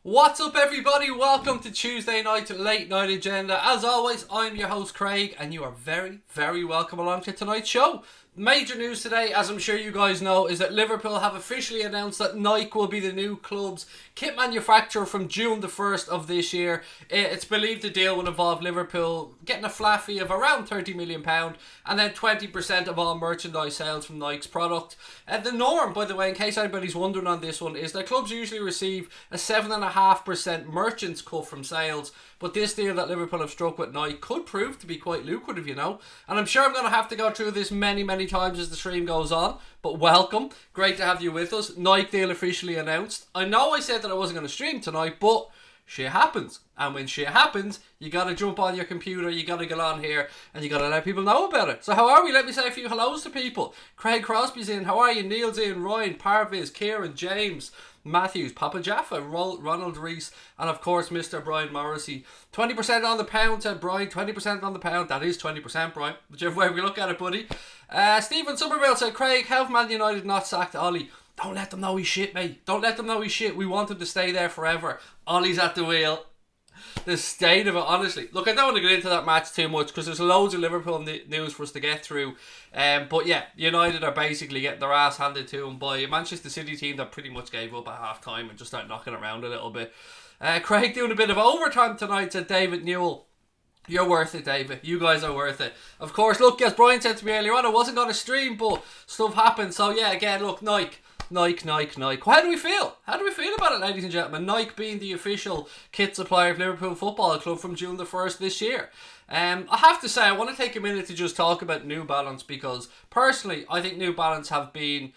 What's up, everybody? Welcome to Tuesday night late night agenda. As always, I'm your host Craig, and you are very, very welcome along to tonight's show. Major news today, as I'm sure you guys know, is that Liverpool have officially announced that Nike will be the new club's kit manufacturer from June the 1st of this year. It's believed the deal will involve Liverpool getting a flat fee of around £30 million and then 20% of all merchandise sales from Nike's product. The norm, by the way, in case anybody's wondering on this one, is that clubs usually receive a 7.5% merchants cut from sales, but this deal that Liverpool have struck with Nike could prove to be quite lucrative, you know. And I'm sure I'm going to have to go through this many times as the stream goes on, but welcome. Great to have you with us. Nike deal officially announced. I know I said that I wasn't going to stream tonight, but shit happens. And when shit happens, you got to jump on your computer, you got to get on here, and you got to let people know about it. So how are we? Let me say a few hellos to people. Craig Crosby's in. How are you? Neil's in. Ryan, Parviz, Kieran, James, Matthews, Papa Jaffa, Ronald Reese, and of course Mr. Brian Morrissey. 20% on the pound, said Brian. 20% on the pound. That is 20%, Brian. Whichever way we look at it, buddy. Stephen Somerville said, Craig, how have Man United not sacked Ollie? Don't let them know he's shit, mate. Don't let them know he's shit. We want him to stay there forever. Ollie's at the wheel. The state of it, honestly. Look, I don't want to get into that match too much because there's loads of Liverpool news for us to get through. But yeah, United are basically getting their ass handed to them by a Manchester City team that pretty much gave up at half time and just started knocking around a little bit. Craig doing a bit of overtime tonight, said David Newell. You're worth it, David. You guys are worth it. Of course, look, as Brian said to me earlier on, I wasn't going to stream, but stuff happened. So yeah, again, look, Nike. How do we feel? How do we feel about it, ladies and gentlemen? Nike being the official kit supplier of Liverpool Football Club from June the 1st this year. I have to say, I want to take a minute to just talk about New Balance because personally, I think New Balance have been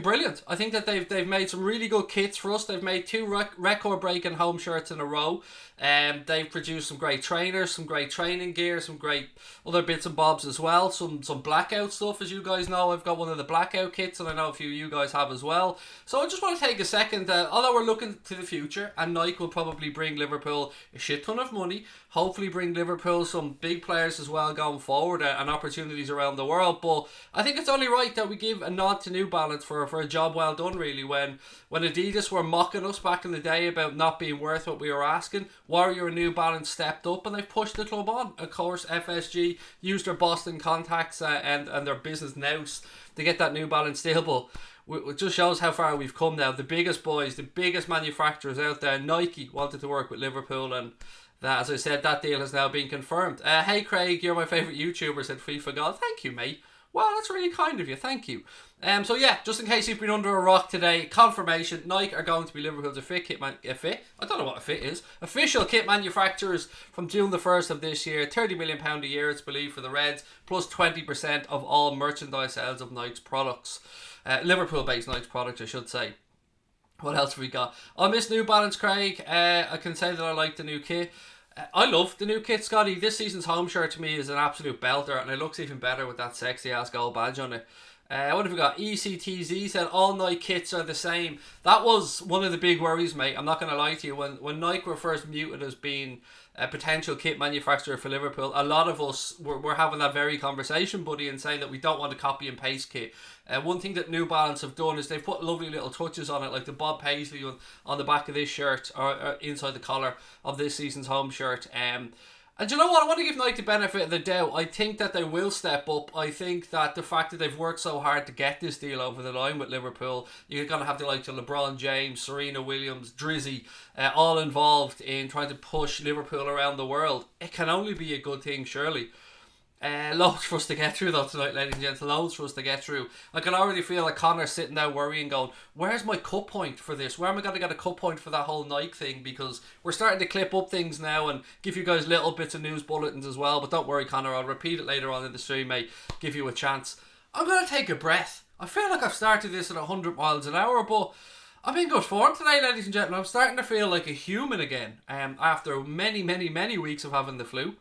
brilliant. I think that they've made some really good kits for us. They've made two record-breaking home shirts in a row. They've produced some great trainers, some great training gear, some great other bits and bobs as well. Some blackout stuff, as you guys know. I've got one of the blackout kits, and I know a few of you guys have as well. So I just want to take a second. Although we're looking to the future, and Nike will probably bring Liverpool a shit ton of money. Hopefully bring Liverpool some big players as well going forward and opportunities around the world. But I think it's only right that we give a nod to New Balance for a job well done, really. When Adidas were mocking us back in the day about not being worth what we were asking, Warrior and New Balance stepped up and they've pushed the club on. Of course, FSG used their Boston contacts and their business nous to get that New Balance deal, but it just shows how far we've come now. The biggest boys, the biggest manufacturers out there, Nike, wanted to work with Liverpool, and that, as I said, that deal has now been confirmed. Hey Craig, you're my favourite YouTuber, said FIFA God. Thank you, mate. Well, that's really kind of you. Thank you. So yeah, just in case you've been under a rock today, confirmation: Nike are going to be Liverpool's I don't know what a fit is. Official kit manufacturers from June the 1st of this year. £30 million a year, it's believed, for the Reds, plus 20% of all merchandise sales of Nike's products. Liverpool-based Nike's products, I should say. What else have we got? On this New Balance, Craig, I can say that I like the new kit. I love the new kit, Scotty. This season's home shirt to me is an absolute belter, and it looks even better with that sexy ass gold badge on it. What have we got? ECTZ said all Nike kits are the same. That was one of the big worries, mate. I'm not going to lie to you. When Nike were first muted as being a potential kit manufacturer for Liverpool, a lot of us were having that very conversation, buddy, and saying that we don't want to copy and paste kit. One thing that New Balance have done is they've put lovely little touches on it, like the Bob Paisley on the back of this shirt, or inside the collar of this season's home shirt. And do you know what? I want to give Nike the benefit of the doubt. I think that they will step up. I think that the fact that they've worked so hard to get this deal over the line with Liverpool, you're going to have the likes of LeBron James, Serena Williams, Drizzy, all involved in trying to push Liverpool around the world. It can only be a good thing, surely. Loads for us to get through though tonight, ladies and gents. Loads for us to get through. I can already feel like Connor sitting there worrying, going, where's my cut point for this? Where am I going to get a cut point for that whole Nike thing? Because we're starting to clip up things now and give you guys little bits of news bulletins as well. But don't worry, Connor, I'll repeat it later on in the stream, mate. Give you a chance. I'm going to take a breath. I feel like I've started this at 100 miles an hour, but I'm in good form today, ladies and gentlemen. I'm starting to feel like a human again, after many weeks of having the flu.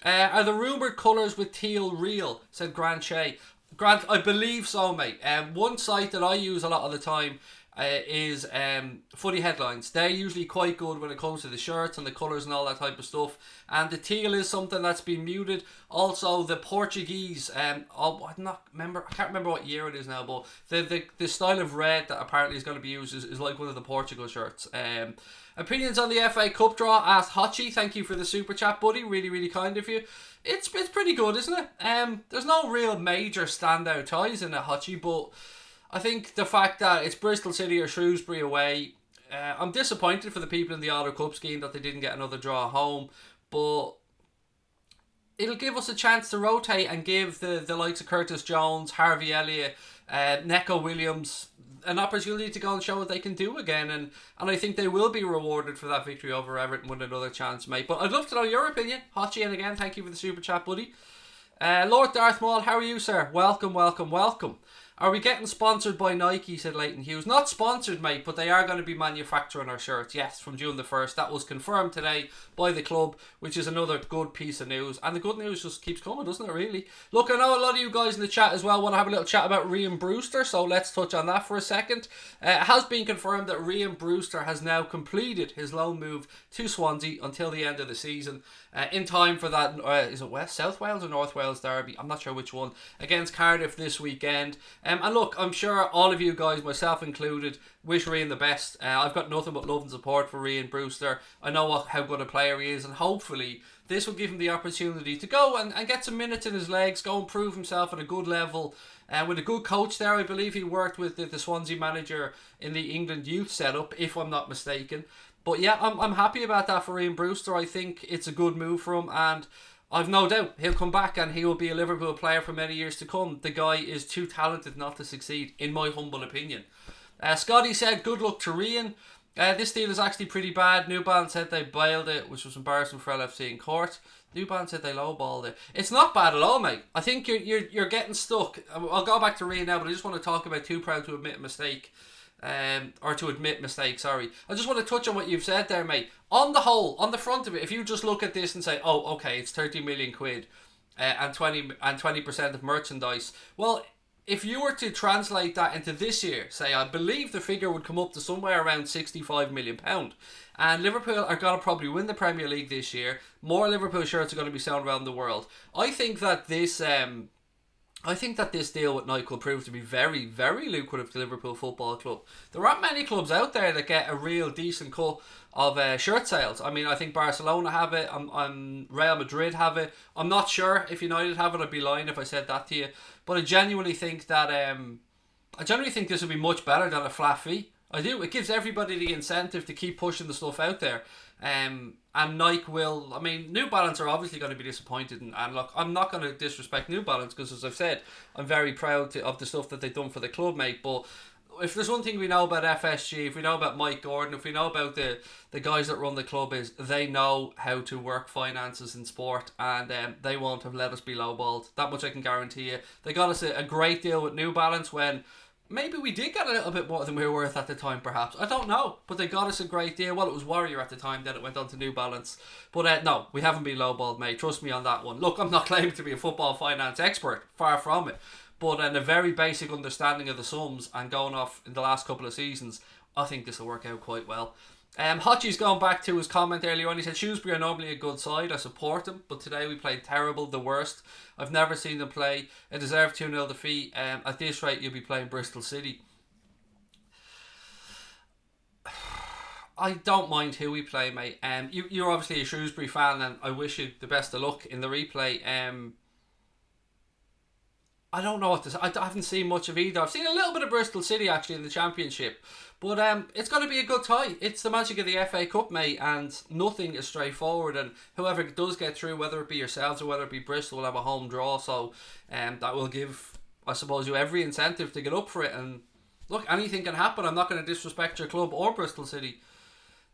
Are the rumoured colours with teal real? Said Grant Shea. Grant, I believe so, mate. One site that I use a lot of the time, is footy headlines. They're usually quite good when it comes to the shirts and the colours and all that type of stuff. And the teal is something that's been muted. Also, the Portuguese, I can't remember what year it is now, but the style of red that apparently is going to be used is like one of the Portugal shirts. Opinions on the FA Cup draw? Asked Hachi. Thank you for the super chat, buddy. Really, really kind of you. It's pretty good, isn't it? There's no real major standout ties in it, Hachi, but I think the fact that it's Bristol City or Shrewsbury away, I'm disappointed for the people in the Auto Cup scheme that they didn't get another draw home, but it'll give us a chance to rotate and give the likes of Curtis Jones, Harvey Elliott, Neco Williams an opportunity to go and show what they can do again, and I think they will be rewarded for that victory over Everton with another chance, mate. But I'd love to know your opinion. Hachi, and again, thank you for the super chat, buddy. Lord Darth Maul, how are you, sir? Welcome, welcome, welcome. Are we getting sponsored by Nike, said Leighton Hughes. Not sponsored, mate, but they are going to be manufacturing our shirts, yes, from June the 1st. That was confirmed today by the club, which is another good piece of news. And the good news just keeps coming, doesn't it, really? Look, I know a lot of you guys in the chat as well want to have a little chat about Rhian Brewster, so let's touch on that for a second. It has been confirmed that Rhian Brewster has now completed his loan move to Swansea until the end of the season, in time for that, is it South Wales or North Wales derby? I'm not sure which one, against Cardiff this weekend. And look, I'm sure all of you guys, myself included, wish Rhian the best. I've got nothing but love and support for Rhian Brewster. I know how good a player he is, and hopefully this will give him the opportunity to go and get some minutes in his legs, go and prove himself at a good level. With a good coach there, I believe he worked with the Swansea manager in the England youth setup, if I'm not mistaken. But yeah, I'm happy about that for Rhian Brewster. I think it's a good move for him, and I've no doubt he'll come back and he will be a Liverpool player for many years to come. The guy is too talented not to succeed, in my humble opinion. Scotty said, good luck to Rhian. This deal is actually pretty bad. New Balance said they bailed it, which was embarrassing for LFC in court. New Balance said they lowballed it. It's not bad at all, mate. I think you're getting stuck. I'll go back to Rhian now, but I just want to talk about too proud to admit a mistake. Or to admit mistake, sorry. I just want to touch on what you've said there, mate. On the whole, on the front of it, if you just look at this and say, oh, okay, it's 30 million quid and 20% of merchandise. Well, if you were to translate that into this year, say, I believe the figure would come up to somewhere around £65 million. And Liverpool are going to probably win the Premier League this year. More Liverpool shirts are going to be sold around the world. I think that this deal with Nike will prove to be very, very lucrative to Liverpool Football Club. There aren't many clubs out there that get a real decent cut of shirt sales. I mean, I think Barcelona have it. Real Madrid have it. I'm not sure if United have it. I'd be lying if I said that to you. But I genuinely think that this would be much better than a flat fee. I do. It gives everybody the incentive to keep pushing the stuff out there. And Nike will, I mean, New Balance are obviously going to be disappointed, and look, I'm not going to disrespect New Balance because, as I've said, I'm very proud of the stuff that they've done for the club, mate. But if there's one thing we know about FSG, if we know about Mike Gordon, if we know about the guys that run the club, is they know how to work finances in sport, and they won't have let us be lowballed. That much I can guarantee you. They got us a great deal with New Balance when maybe we did get a little bit more than we were worth at the time, perhaps. I don't know. But they got us a great deal. Well, it was Warrior at the time, then it went on to New Balance. But no, we haven't been lowballed, mate. Trust me on that one. Look, I'm not claiming to be a football finance expert. Far from it. But in a very basic understanding of the sums and going off in the last couple of seasons, I think this will work out quite well. Hutchie's going back to his comment earlier on. He said, Shrewsbury are normally a good side. I support them, but today we played terrible, the worst. I've never seen them play. A deserved 2-0 defeat. At this rate, you'll be playing Bristol City. I don't mind who we play, mate. You're obviously a Shrewsbury fan, and I wish you the best of luck in the replay. I don't know what to say. I haven't seen much of either. I've seen a little bit of Bristol City actually in the Championship. But it's going to be a good tie. It's the magic of the FA Cup, mate, and nothing is straightforward. And whoever does get through, whether it be yourselves or whether it be Bristol, will have a home draw. So that will give, I suppose, you every incentive to get up for it. And look, anything can happen. I'm not going to disrespect your club or Bristol City.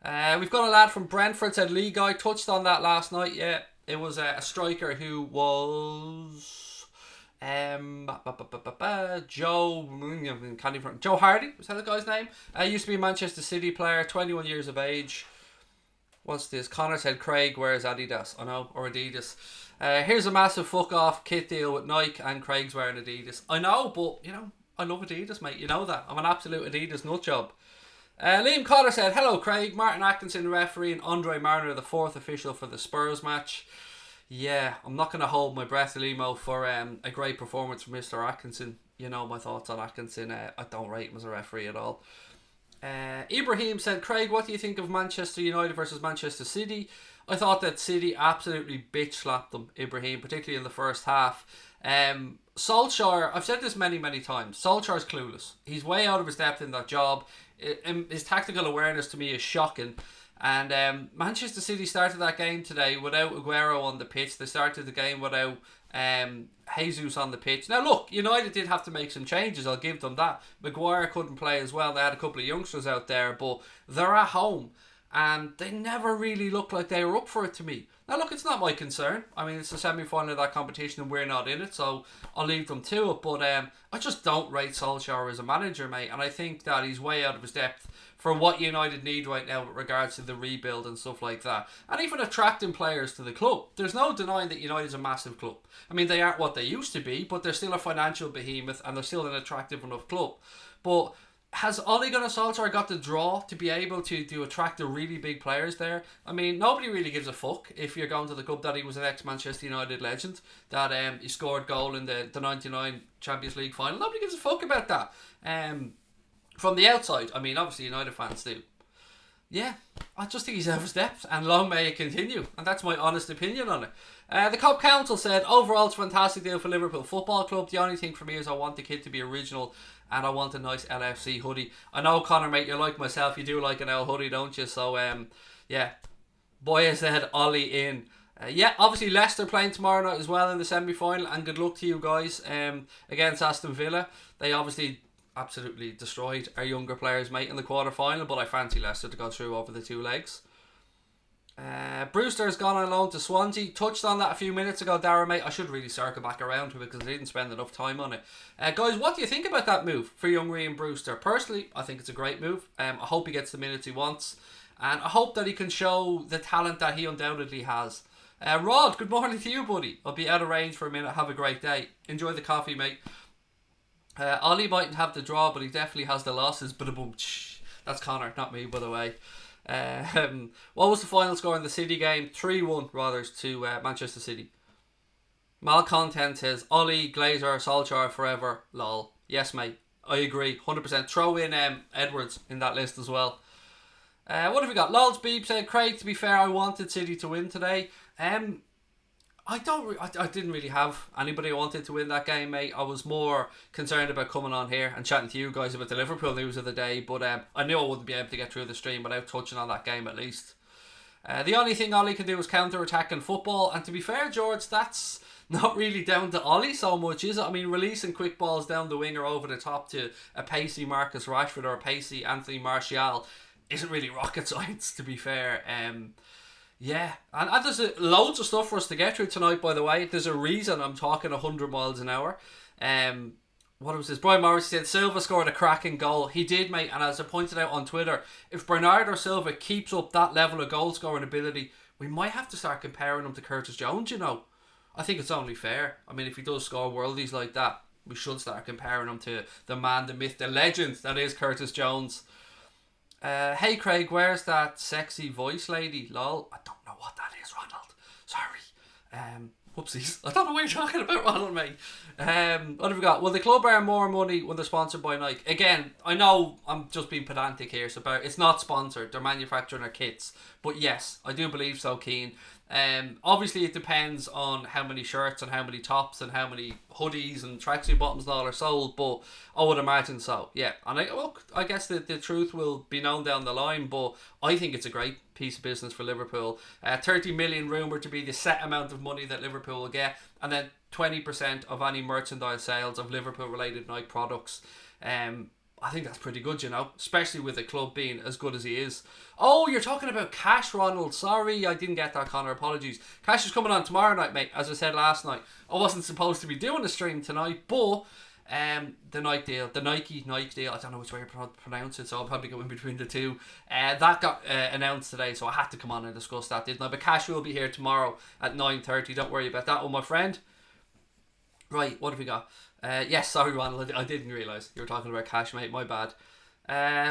We've got a lad from Brentford, said Lee Guy, touched on that last night. Yeah, it was a striker who was... Joe Hardy, was that the guy's name? Used to be a Manchester City player, 21 years of age. What's this? Connor said Craig wears Adidas. I know, or Adidas. Here's a massive fuck off kit deal with Nike, and Craig's wearing Adidas. I know, but you know, I love Adidas, mate. You know that. I'm an absolute Adidas nutjob. Liam Cotter said, hello Craig, Martin Atkinson referee and Andre Mariner the fourth official for the Spurs match. Yeah, I'm not going to hold my breath, Limo, for a great performance from Mr. Atkinson. You know my thoughts on Atkinson. I don't rate him as a referee at all. Ibrahim said, Craig, what do you think of Manchester United versus Manchester City? I thought that City absolutely bitch slapped them, Ibrahim, particularly in the first half. Solskjaer, I've said this many times, Solskjaer's clueless. He's way out of his depth in that job. His tactical awareness to me is shocking. And Manchester City started that game today without Aguero on the pitch. They started the game without Jesus on the pitch. Now look, United did have to make some changes, I'll give them that. Maguire couldn't play as well. They had a couple of youngsters out there, but they're at home and they never really looked like they were up for it to me. Now look, it's not my concern. I mean, it's the semi-final of that competition and we're not in it, so I'll leave them to it. But I just don't rate Solskjaer as a manager, mate, and I think that he's way out of his depth for what United need right now with regards to the rebuild and stuff like that. And even attracting players to the club. There's no denying that United's a massive club. I mean, they aren't what they used to be, but they're still a financial behemoth and they're still an attractive enough club. But has Ole Gunnar Solskjaer got the draw to be able to attract the really big players there? I mean, nobody really gives a fuck if you're going to the club that he was an ex-Manchester United legend, that he scored goal in the 99 Champions League final. Nobody gives a fuck about that. From the outside, I mean, obviously United fans do. Yeah, I just think he's out of his depth, and long may it continue. And that's my honest opinion on it. The Cop Council said, overall it's a fantastic deal for Liverpool Football Club. The only thing for me is I want the kit to be original and I want a nice LFC hoodie. I know, Connor, mate, you're like myself. You do like an L hoodie, don't you? So, yeah. Boy said Ollie in. Yeah, obviously Leicester playing tomorrow night as well in the semi-final, and good luck to you guys against Aston Villa. They obviously absolutely destroyed our younger players, mate, in the quarter-final, but I fancy Leicester to go through over the two legs. Brewster has gone on loan to Swansea. Touched on that a few minutes ago, Darren, mate. I should really circle back around to it because I didn't spend enough time on it. Guys, what do you think about that move for young Rhian Brewster? Personally, I think it's a great move. I hope he gets the minutes he wants, and I hope that he can show the talent that he undoubtedly has. Rod, good morning to you, buddy. I'll be out of range for a minute. Have a great day. Enjoy the coffee, mate. Ollie mightn't have the draw, but he definitely has the losses. Ba-da-boom. That's Connor, not me, by the way. What was the final score in the City game? 3-1 rather to Manchester City. Mal Content says Ollie, Glazer, Solskjaer forever. Lol. Yes, mate. I agree. 100%. Throw in Edwards in that list as well. What have we got? Lol's Beep said, Craig, to be fair, I wanted City to win today. I didn't really have anybody I wanted to win that game, mate. I was more concerned about coming on here and chatting to you guys about the Liverpool news of the day, but I knew I wouldn't be able to get through the stream without touching on that game at least. The only thing Ollie can do is counter-attack in football, and to be fair, George, that's not really down to Ollie so much, is it? I mean, releasing quick balls down the wing or over the top to a pacey Marcus Rashford or a pacey Anthony Martial isn't really rocket science, to be fair. Yeah, and there's loads of stuff for us to get through tonight, by the way. There's a reason I'm talking 100 miles an hour. What was this? Brian Morris said Silva scored a cracking goal. He did, mate, and as I pointed out on Twitter, if Bernardo Silva keeps up that level of goal scoring ability, we might have to start comparing him to Curtis Jones, you know. I think it's only fair. I mean, if he does score worldies like that, we should start comparing him to the man, the myth, the legend that is Curtis Jones. Hey Craig, where's that sexy voice lady? Lol. I don't know what that is, Ronald. Sorry. Whoopsies. I don't know what you're talking about, Ronald, mate. What have we got? Will the club earn more money when they're sponsored by Nike? Again, I know I'm just being pedantic here. It's not sponsored. They're manufacturing their kits. But yes, I do believe so, Keane. Obviously it depends on how many shirts and how many tops and how many hoodies and tracksuit bottoms and all are sold, but I would imagine so, yeah. And I guess the truth will be known down the line, but I think it's a great piece of business for Liverpool. 30 million rumoured to be the set amount of money that Liverpool will get, and then 20% of any merchandise sales of Liverpool related Nike products. I think that's pretty good, you know, especially with the club being as good as he is. Oh, you're talking about Cash, Ronald. Sorry, I didn't get that, Connor. Apologies. Cash is coming on tomorrow night, mate, as I said last night. I wasn't supposed to be doing a stream tonight, but the Nike deal, the Nike deal, I don't know which way you pronounce it, so I'll probably go in between the two. That got announced today, so I had to come on and discuss that, didn't I? But Cash will be here tomorrow at 9:30. Don't worry about that one, my friend. Right, what have we got? Yes, sorry, Ronald. I didn't realise you were talking about cash, mate. My bad.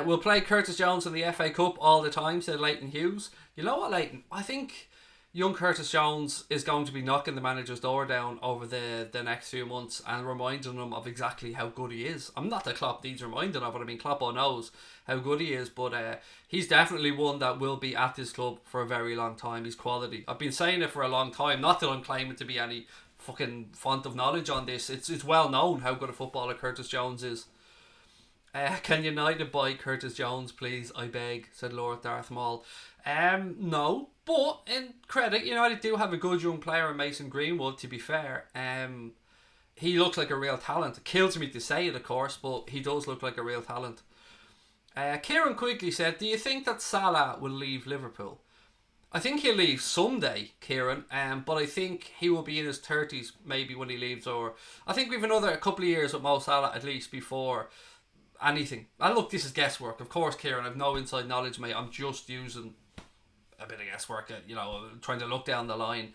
We'll play Curtis Jones in the FA Cup all the time, said Leighton Hughes. You know what, Leighton? I think young Curtis Jones is going to be knocking the manager's door down over the next few months and reminding him of exactly how good he is. I'm not that Klopp needs reminding of it. I mean, Klopp knows how good he is, but he's definitely one that will be at this club for a very long time. He's quality. I've been saying it for a long time. Not that I'm claiming to be any fucking font of knowledge on this. It's well known how good a footballer Curtis Jones is. Can United buy Curtis Jones, please? I beg, said Lord Darth Maul. No, but in credit, United do have a good young player in Mason Greenwood, to be fair. He looks like a real talent. It kills me to say it, of course, but he does look like a real talent. Kieran Quigley said, do you think that Salah will leave Liverpool? I think he'll leave someday, Kieran, but I think he will be in his 30s maybe when he leaves, or I think we've another couple of years with Mo Salah at least before anything. And look, this is guesswork. Of course, Kieran, I've no inside knowledge, mate. I'm just using a bit of guesswork, trying to look down the line.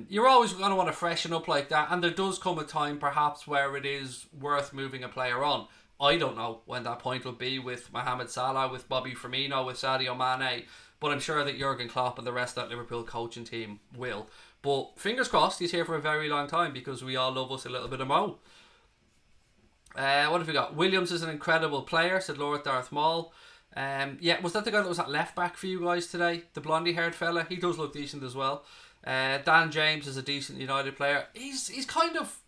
You're always going to want to freshen up like that, and there does come a time perhaps where it is worth moving a player on. I don't know when that point will be with Mohamed Salah, with Bobby Firmino, with Sadio Mane, but I'm sure that Jurgen Klopp and the rest of that Liverpool coaching team will. But fingers crossed he's here for a very long time, because we all love us a little bit of Mo. What have we got? Williams is an incredible player, said Lord Darth Maul. Was that the guy that was at left back for you guys today? The blondie haired fella? He does look decent as well. Dan James is a decent United player. He's kind of...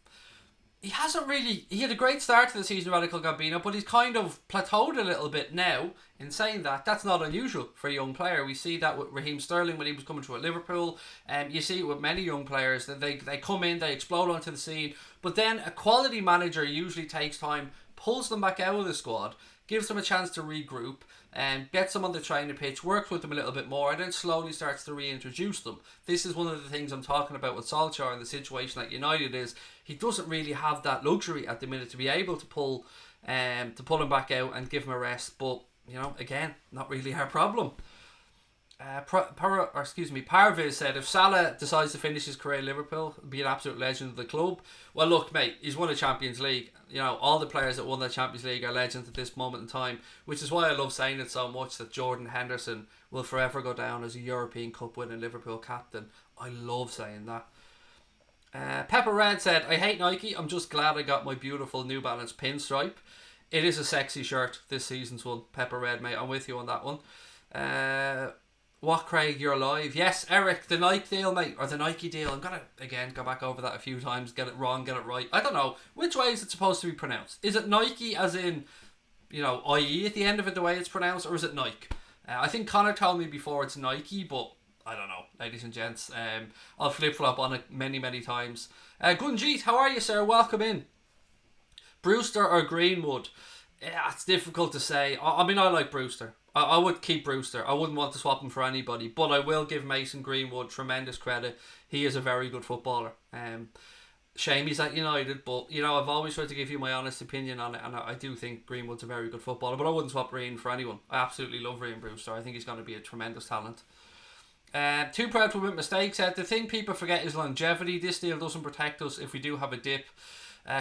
He had a great start to the season, Radical Gambino, but he's kind of plateaued a little bit now. In saying that, that's not unusual for a young player. We see that with Raheem Sterling when he was coming through at Liverpool. You see it with many young players that they come in, they explode onto the scene, but then a quality manager usually takes time, pulls them back out of the squad, gives them a chance to regroup, and gets them on the training pitch, works with them a little bit more, and then slowly starts to reintroduce them. This is one of the things I'm talking about with Solskjaer and the situation at United is he doesn't really have that luxury at the minute to be able to pull him back out and give him a rest. But again, not really our problem. Parviz said, if Salah decides to finish his career at Liverpool, be an absolute legend of the club. Well, look, mate, he's won a Champions League. All the players that won the Champions League are legends at this moment in time, which is why I love saying it so much that Jordan Henderson will forever go down as a European Cup winning Liverpool captain. I love saying that. Pepper Red said, I hate Nike. I'm just glad I got my beautiful New Balance pinstripe. It is a sexy shirt, this season's one. Pepper Red, mate, I'm with you on that one. What, Craig, you're alive? Yes, Eric, the Nike deal, mate, or the Nike deal. I'm going to, again, go back over that a few times, get it wrong, get it right. I don't know. Which way is it supposed to be pronounced? Is it Nike as in, IE at the end of it, the way it's pronounced, or is it Nike? I think Connor told me before it's Nike, but I don't know, ladies and gents. I'll flip-flop on it many, many times. Gunjeet, how are you, sir? Welcome in. Brewster or Greenwood? Yeah, it's difficult to say. I mean, I like Brewster. I would keep Brewster. I wouldn't want to swap him for anybody, but I will give Mason Greenwood tremendous credit. He is a very good footballer. Shame he's at United, but I've always tried to give you my honest opinion on it, and I do think Greenwood's a very good footballer, but I wouldn't swap Rhian for anyone. I absolutely love Rhian Brewster. I think he's going to be a tremendous talent. Too proud to admit mistakes. The thing people forget is longevity. This deal doesn't protect us if we do have a dip.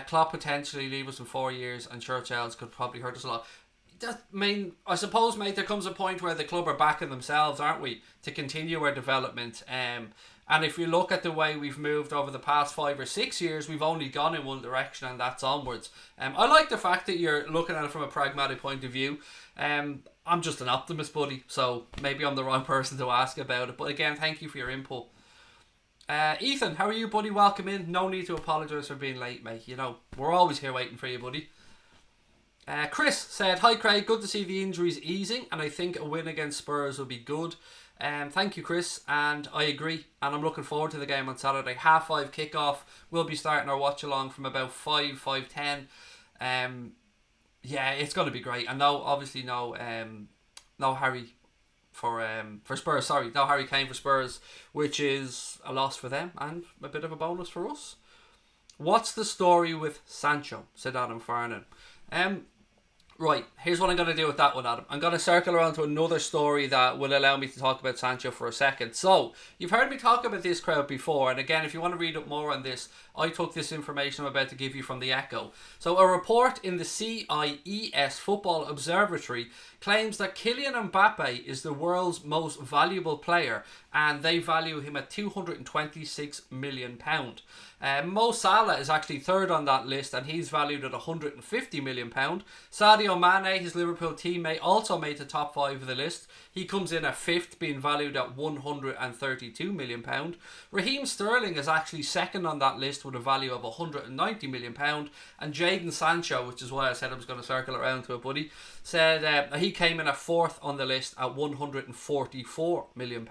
Klopp potentially leave us in 4 years, and Churchill's could probably hurt us a lot. I suppose, mate, there comes a point where the club are backing themselves, aren't we, to continue our development. And if you look at the way we've moved over the past 5 or 6 years, we've only gone in one direction, and that's onwards. I like the fact that you're looking at it from a pragmatic point of view. I'm just an optimist, buddy, so maybe I'm the wrong person to ask about it. But again, thank you for your input. Ethan, how are you, buddy? Welcome in. No need to apologise for being late, mate. We're always here waiting for you, buddy. Chris said, hi Craig, good to see the injuries easing, and I think a win against Spurs will be good. Thank you, Chris, and I agree, and I'm looking forward to the game on Saturday. 5:30 kickoff. We'll be starting our watch along from about 5:10. It's going to be great. And obviously no Harry for Spurs. Sorry, no Harry Kane for Spurs, which is a loss for them and a bit of a bonus for us. What's the story with Sancho? Said Adam Farnan. Right, here's what I'm going to do with that one, Adam. I'm going to circle around to another story that will allow me to talk about Sancho for a second. So, you've heard me talk about this crowd before, and again, if you want to read up more on this, I took this information I'm about to give you from the Echo. So, a report in the CIES Football Observatory claims that Kylian Mbappe is the world's most valuable player, and they value him at £226 million. Mo Salah is actually third on that list, and he's valued at £150 million. Sadio Mane, his Liverpool teammate, also made the top five of the list. He comes in at fifth, being valued at £132 million. Raheem Sterling is actually second on that list with a value of £190 million. And Jadon Sancho, which is why I said I was going to circle around to it, buddy, said he came in at fourth on the list at £144 million.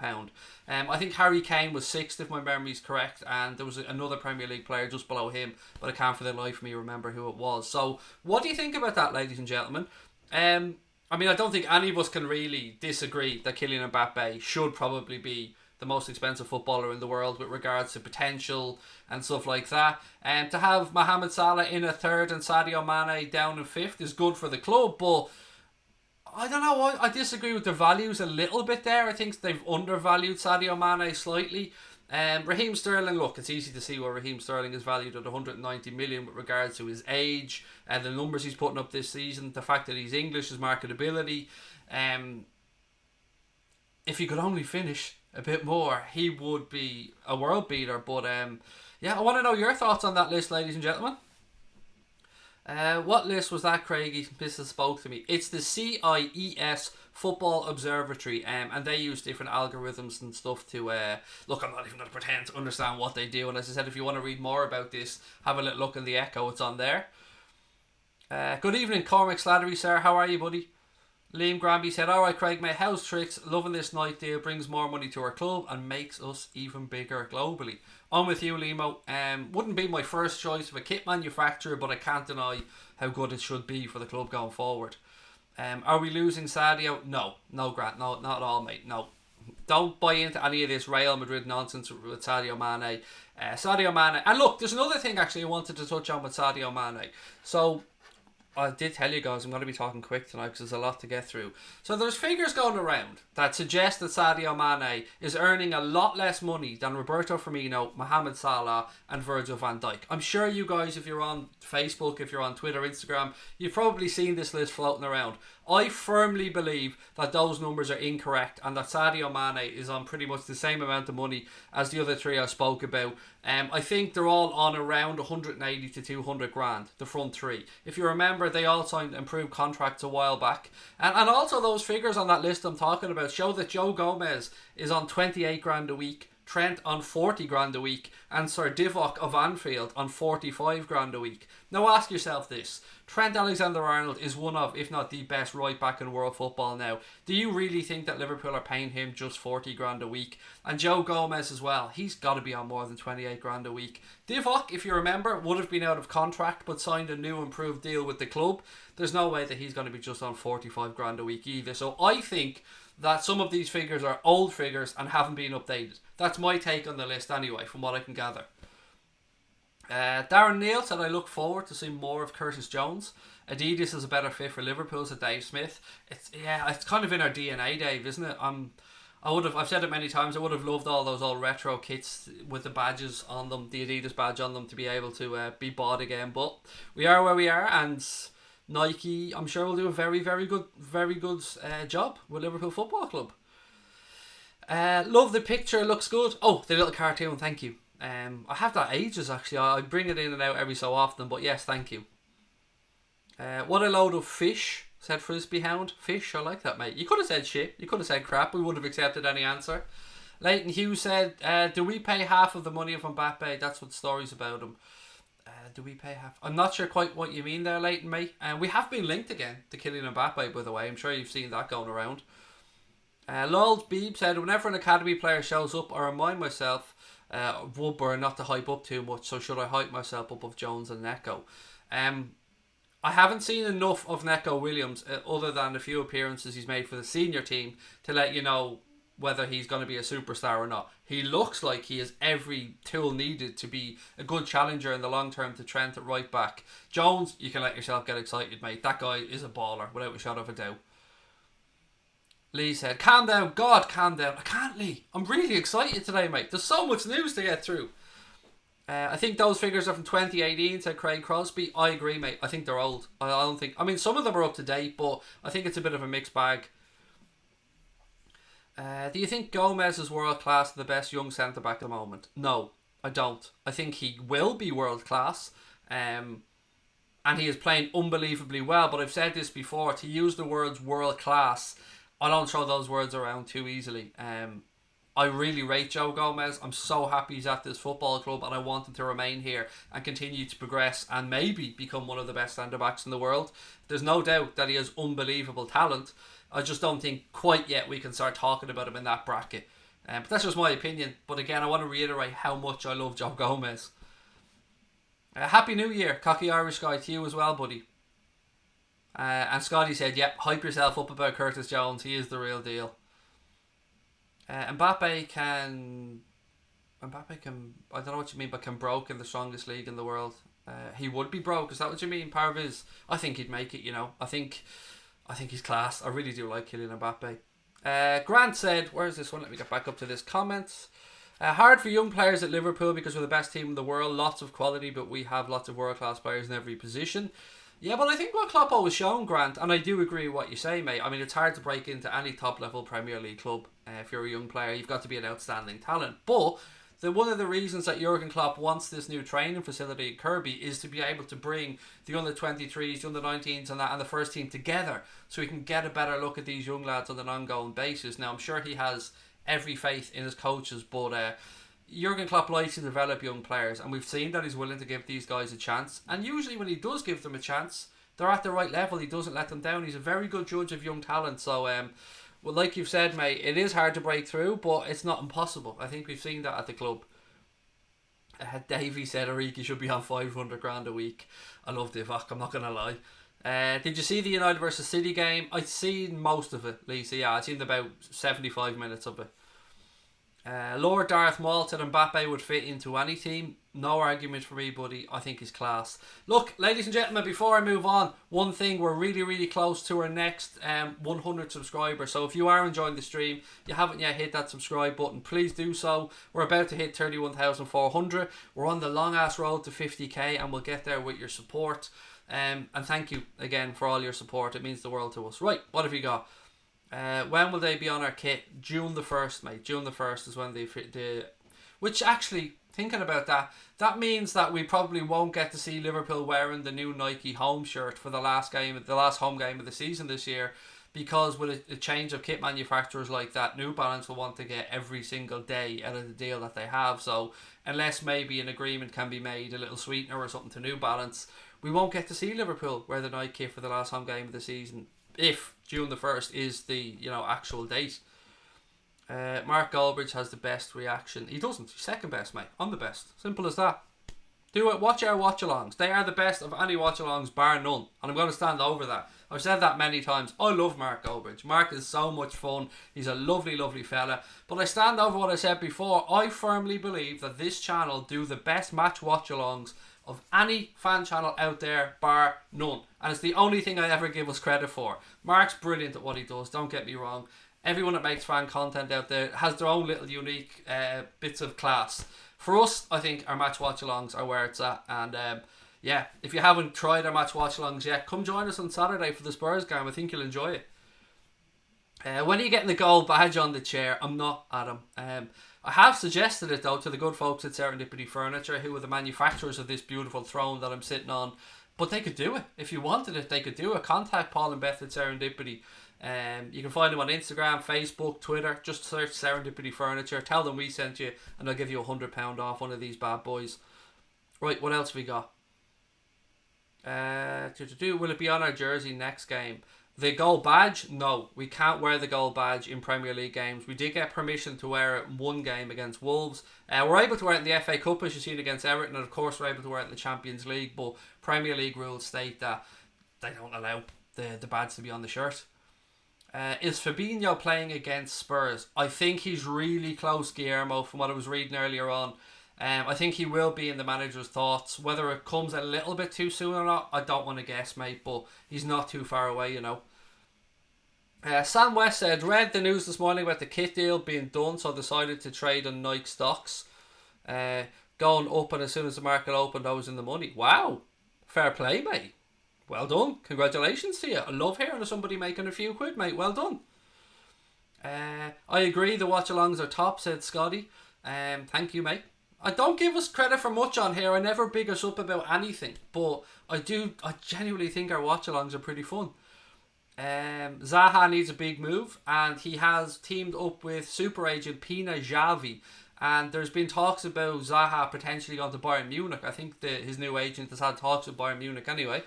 I think Harry Kane was sixth, if my memory is correct, and there was another Premier League player just below him, but I can't for the life of me remember who it was. So, what do you think about that, ladies and gentlemen? I mean, I don't think any of us can really disagree that Kylian Mbappe should probably be the most expensive footballer in the world with regards to potential and stuff like that. And to have Mohamed Salah in a third and Sadio Mane down in fifth is good for the club, but I don't know, I disagree with the values a little bit there. I think they've undervalued Sadio Mane slightly. Raheem Sterling, look, it's easy to see where Raheem Sterling is valued at 190 million with regards to his age and the numbers he's putting up this season, the fact that he's English, his marketability. If he could only finish a bit more, he would be a world beater. But yeah, I want to know your thoughts on that list, ladies and gentlemen. What list was that, Craigie? This has spoke to me. It's the CIES Football Observatory, and they use different algorithms and stuff to look. I'm not even going to pretend to understand what they do. And as I said, if you want to read more about this, have a little look in the Echo. It's on there. Good evening, Cormac Slattery, sir. How are you, buddy? Liam Granby said, alright Craig, mate, how's tricks? Loving this night deal, brings more money to our club and makes us even bigger globally. I'm with you, Limo. Wouldn't be my first choice of a kit manufacturer, but I can't deny how good it should be for the club going forward. Are we losing Sadio? No, Grant, no, not at all, mate, no. Don't buy into any of this Real Madrid nonsense with Sadio Mane. Sadio Mane, and look, there's another thing actually I wanted to touch on with Sadio Mane. So, I did tell you guys I'm going to be talking quick tonight because there's a lot to get through. So there's figures going around that suggest that Sadio Mane is earning a lot less money than Roberto Firmino, Mohamed Salah and Virgil van Dijk. I'm sure you guys, if you're on Facebook, if you're on Twitter, Instagram, you've probably seen this list floating around. I firmly believe that those numbers are incorrect and that Sadio Mane is on pretty much the same amount of money as the other three I spoke about. I think they're all on around 180 to 200 grand, the front three. If you remember, they all signed improved contracts a while back. And also those figures on that list I'm talking about show that Joe Gomez is on 28 grand a week, Trent on 40 grand a week, and Sir Divock of Anfield on 45 grand a week. Now ask yourself this. Trent Alexander-Arnold is one of, if not the best right back in world football now. Do you really think that Liverpool are paying him just 40 grand a week? And Joe Gomez as well. He's got to be on more than 28 grand a week. Divock, if you remember, would have been out of contract but signed a new improved deal with the club. There's no way that he's going to be just on 45 grand a week either. So I think that some of these figures are old figures and haven't been updated. That's my take on the list anyway, from what I can gather. Darren Neal said, I look forward to seeing more of Curtis Jones. Adidas is a better fit for Liverpool, said Dave Smith. It's kind of in our DNA, Dave, isn't it? I've said it many times, I would have loved all those old retro kits with the badges on them, the Adidas badge on them, to be able to be bought again. But we are where we are, and Nike, I'm sure, will do a very, very good job with Liverpool Football Club. Love the picture, looks good. Oh, the little cartoon, thank you. I have that ages actually. I bring it in and out every so often, but yes, thank you. What a load of fish, said Frisbee Hound. Fish, I like that, mate. You could have said shit, you could have said crap, we would have accepted any answer. Leighton Hughes said, do we pay half of the money of Mbappe? That's what the story's about him. Do we pay half? I'm not sure quite what you mean there, Leighton, mate. We have been linked again to Kylian Mbappe, by the way. I'm sure you've seen that going around. Lol Beeb said, whenever an academy player shows up, I remind myself Woodburn not to hype up too much, so should I hype myself up of Jones and Neco? I haven't seen enough of Neco Williams other than a few appearances he's made for the senior team to let you know whether he's going to be a superstar or not. He looks like he has every tool needed to be a good challenger in the long term to Trent at right back. Jones, you can let yourself get excited, mate. That guy is a baller, without a shadow of a doubt. Lee said, calm down. God, calm down. I can't, Lee. I'm really excited today, mate. There's so much news to get through. I think those figures are from 2018, said Craig Crosby. I agree, mate. I think they're old. I don't think... I mean, some of them are up to date, but I think it's a bit of a mixed bag. Do you think Gomez is world class, the best young centre back at the moment? No, I don't. I think he will be world class, and he is playing unbelievably well. But I've said this before: to use the words world class, I don't throw those words around too easily. I really rate Joe Gomez. I'm so happy he's at this football club, and I want him to remain here and continue to progress and maybe become one of the best centre backs in the world. There's no doubt that he has unbelievable talent. I just don't think quite yet we can start talking about him in that bracket. But that's just my opinion. But again, I want to reiterate how much I love Joe Gomez. Happy New Year, cocky Irish guy, to you as well, buddy. And Scotty said, yep, hype yourself up about Curtis Jones. He is the real deal. Mbappe can... I don't know what you mean by can broke in the strongest league in the world. He would be broke. Is that what you mean? Parviz? I think he'd make it, you know. I think he's class. I really do like Kylian Mbappe. Grant said, where's this one? Let me get back up to this comment. Hard for young players at Liverpool because we're the best team in the world. Lots of quality, but we have lots of world-class players in every position. Yeah, but I think what Klopp always shown, Grant, and I do agree with what you say, mate. I mean, it's hard to break into any top-level Premier League club. If you're a young player, you've got to be an outstanding talent. But one of the reasons that Jurgen Klopp wants this new training facility at Kirby is to be able to bring the under-23s, the under-19s and the first team together so he can get a better look at these young lads on an ongoing basis. Now, I'm sure he has every faith in his coaches, but Jurgen Klopp likes to develop young players, and we've seen that he's willing to give these guys a chance. And usually when he does give them a chance, they're at the right level. He doesn't let them down. He's a very good judge of young talent. So, well, like you've said, mate, it is hard to break through, but it's not impossible. I think we've seen that at the club. Davey said Origi should be on 500 grand a week. I love Divock, I'm not going to lie. Did you see the United versus City game? I'd seen most of it, Lisa. Yeah, I'd seen about 75 minutes of it. Lord Darth Maul said Mbappe would fit into any team. No argument for me, buddy. I think he's class. Look, ladies and gentlemen, before I move on, one thing, we're really, really close to our next 100 subscribers. So if you are enjoying the stream, you haven't yet hit that subscribe button, please do so. We're about to hit 31,400. We're on the long ass road to 50k, and we'll get there with your support. And thank you again for all your support. It means the world to us. Right, what have you got? When will they be on our kit? June the 1st, mate. June the 1st is when they... Which actually, thinking about that, that means that we probably won't get to see Liverpool wearing the new Nike home shirt for the last home game of the season this year, because with a change of kit manufacturers like that, New Balance will want to get every single day out of the deal that they have. So unless maybe an agreement can be made, a little sweetener or something to New Balance, we won't get to see Liverpool wear the Nike kit for the last home game of the season, if June the 1st is the actual date. Mark Goldbridge has the best reaction. He doesn't. He's second best, mate. I'm the best. Simple as that. Do it. Watch our watchalongs. They are the best of any watchalongs, bar none. And I'm going to stand over that. I've said that many times. I love Mark Goldbridge. Mark is so much fun. He's a lovely, lovely fella. But I stand over what I said before. I firmly believe that this channel do the best match watchalongs of any fan channel out there, bar none. And it's the only thing I ever give us credit for. Mark's brilliant at what he does, don't get me wrong. Everyone that makes fan content out there has their own little unique bits of class. For us, I think our match watch-alongs are where it's at. And yeah, if you haven't tried our match watch-alongs yet, come join us on Saturday for the Spurs game. I think you'll enjoy it. When are you getting the gold badge on the chair? I'm not, Adam. I have suggested it though to the good folks at Serendipity Furniture, who are the manufacturers of this beautiful throne that I'm sitting on. But they could do it. If you wanted it, they could do it. Contact Paul and Beth at Serendipity. You can find them on Instagram, Facebook, Twitter. Just search Serendipity Furniture. Tell them we sent you, and they'll give you £100 off one of these bad boys. Right, what else have we got? Will it be on our jersey next game? The gold badge? No, we can't wear the gold badge in Premier League games. We did get permission to wear it in one game against Wolves. We're able to wear it in the FA Cup, as you've seen, against Everton, and of course we're able to wear it in the Champions League, but Premier League rules state that they don't allow the badge to be on the shirt. Is Fabinho playing against Spurs? I think he's really close, Guillermo, from what I was reading earlier on. I think he will be in the manager's thoughts. Whether it comes a little bit too soon or not, I don't want to guess, mate, but he's not too far away, you know. Sam West said, read the news this morning about the kit deal being done, so I decided to trade on Nike stocks. Going up, and as soon as the market opened, I was in the money. Wow. Fair play, mate. Well done. Congratulations to you. I love hearing of somebody making a few quid, mate. Well done. I agree, the watch-alongs are top, said Scotty. Thank you, mate. I don't give us credit for much on here. I never big us up about anything. But I genuinely think our watch-alongs are pretty fun. Zaha needs a big move, and he has teamed up with super agent Pina Xavi, and there's been talks about Zaha potentially going to Bayern Munich. I think his new agent has had talks with Bayern Munich anyway.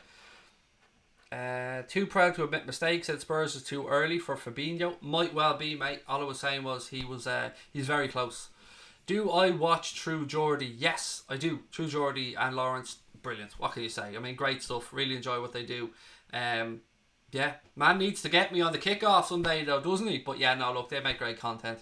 Too proud to admit mistakes, said Spurs is too early for Fabinho. Might well be, mate. All I was saying was he's very close. Do I watch True Geordie? Yes, I do. True Geordie and Lawrence, brilliant. What can you say? I mean, great stuff. Really enjoy what they do. Yeah, man needs to get me on the kickoff someday though, doesn't he? But yeah, no, look, they make great content.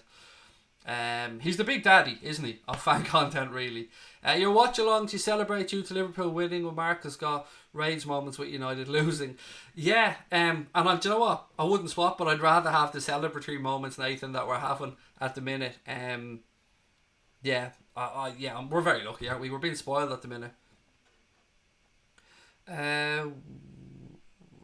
He's the big daddy, isn't he, of fan content, really. Your watch-alongs, you celebrate due to Liverpool winning when Marcus got rage moments with United losing. Yeah, and do you know what? I wouldn't swap, but I'd rather have the celebratory moments, Nathan, that we're having at the minute. Yeah, we're very lucky, aren't we? We're being spoiled at the minute.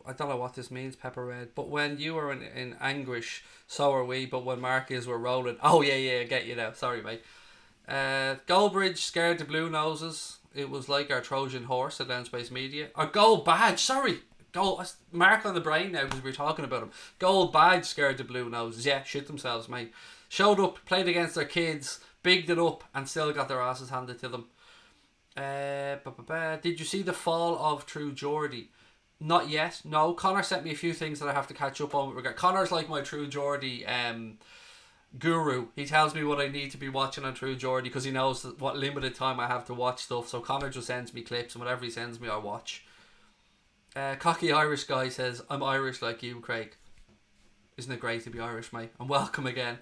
I don't know what this means, Pepper Red, but when you were in anguish, so are we, but when Marcus were rolling. Oh, yeah, I get you now. Sorry, mate. Goldbridge scared the Blue Noses. It was like our Trojan horse at Downspace Media. Or Gold Badge, sorry. Mark on the brain now because we were talking about him. Gold Badge scared the Blue Noses. Yeah, shit themselves, mate. Showed up, played against their kids, bigged it up, and still got their asses handed to them. Did you see the fall of True Geordie? Not yet, no. Connor sent me a few things that I have to catch up on. Connor's like my True Geordie guru. He tells me what I need to be watching on True Geordie because he knows what limited time I have to watch stuff. So Connor just sends me clips, and whatever he sends me, I watch. Cocky Irish guy says, I'm Irish like you, Craig. Isn't it great to be Irish, mate? And welcome again.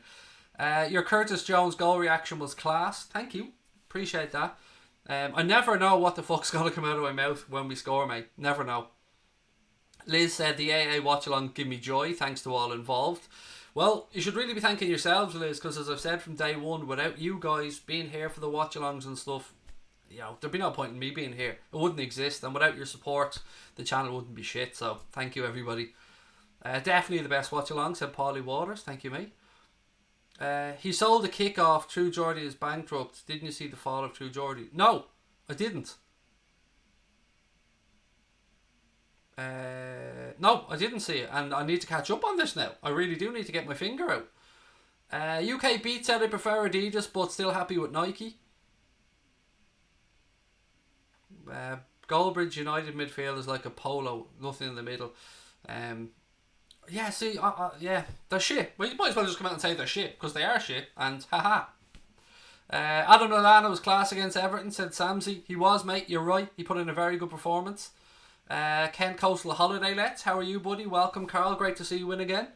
Your Curtis Jones goal reaction was class. Thank you. Appreciate that. I never know what the fuck's going to come out of my mouth when we score, mate. Never know. Liz said the AA watch along give me joy, thanks to all involved. Well, you should really be thanking yourselves, Liz, because as I've said from day one, without you guys being here for the watch alongs and stuff, there'd be no point in me being here. It wouldn't exist, and without your support, the channel wouldn't be shit. So thank you, everybody. Definitely the best watch along, said Paulie Waters. Thank you, mate. He sold the kickoff. True Geordie is bankrupt. Didn't you see the fall of True Geordie? No, I didn't. No, I didn't see it, and I need to catch up on this now. I really do need to get my finger out. UK Beat said I prefer Adidas, but still happy with Nike. Goldbridge United midfield is like a polo, nothing in the middle. Yeah, see, they're shit. Well, you might as well just come out and say they're shit, because they are shit, and haha. Adam Lallana was class against Everton, said Samsey. He was, mate, you're right. He put in a very good performance. Ken Coastal Holiday Let's, how are you, buddy? Welcome, Carl. Great to see you win again.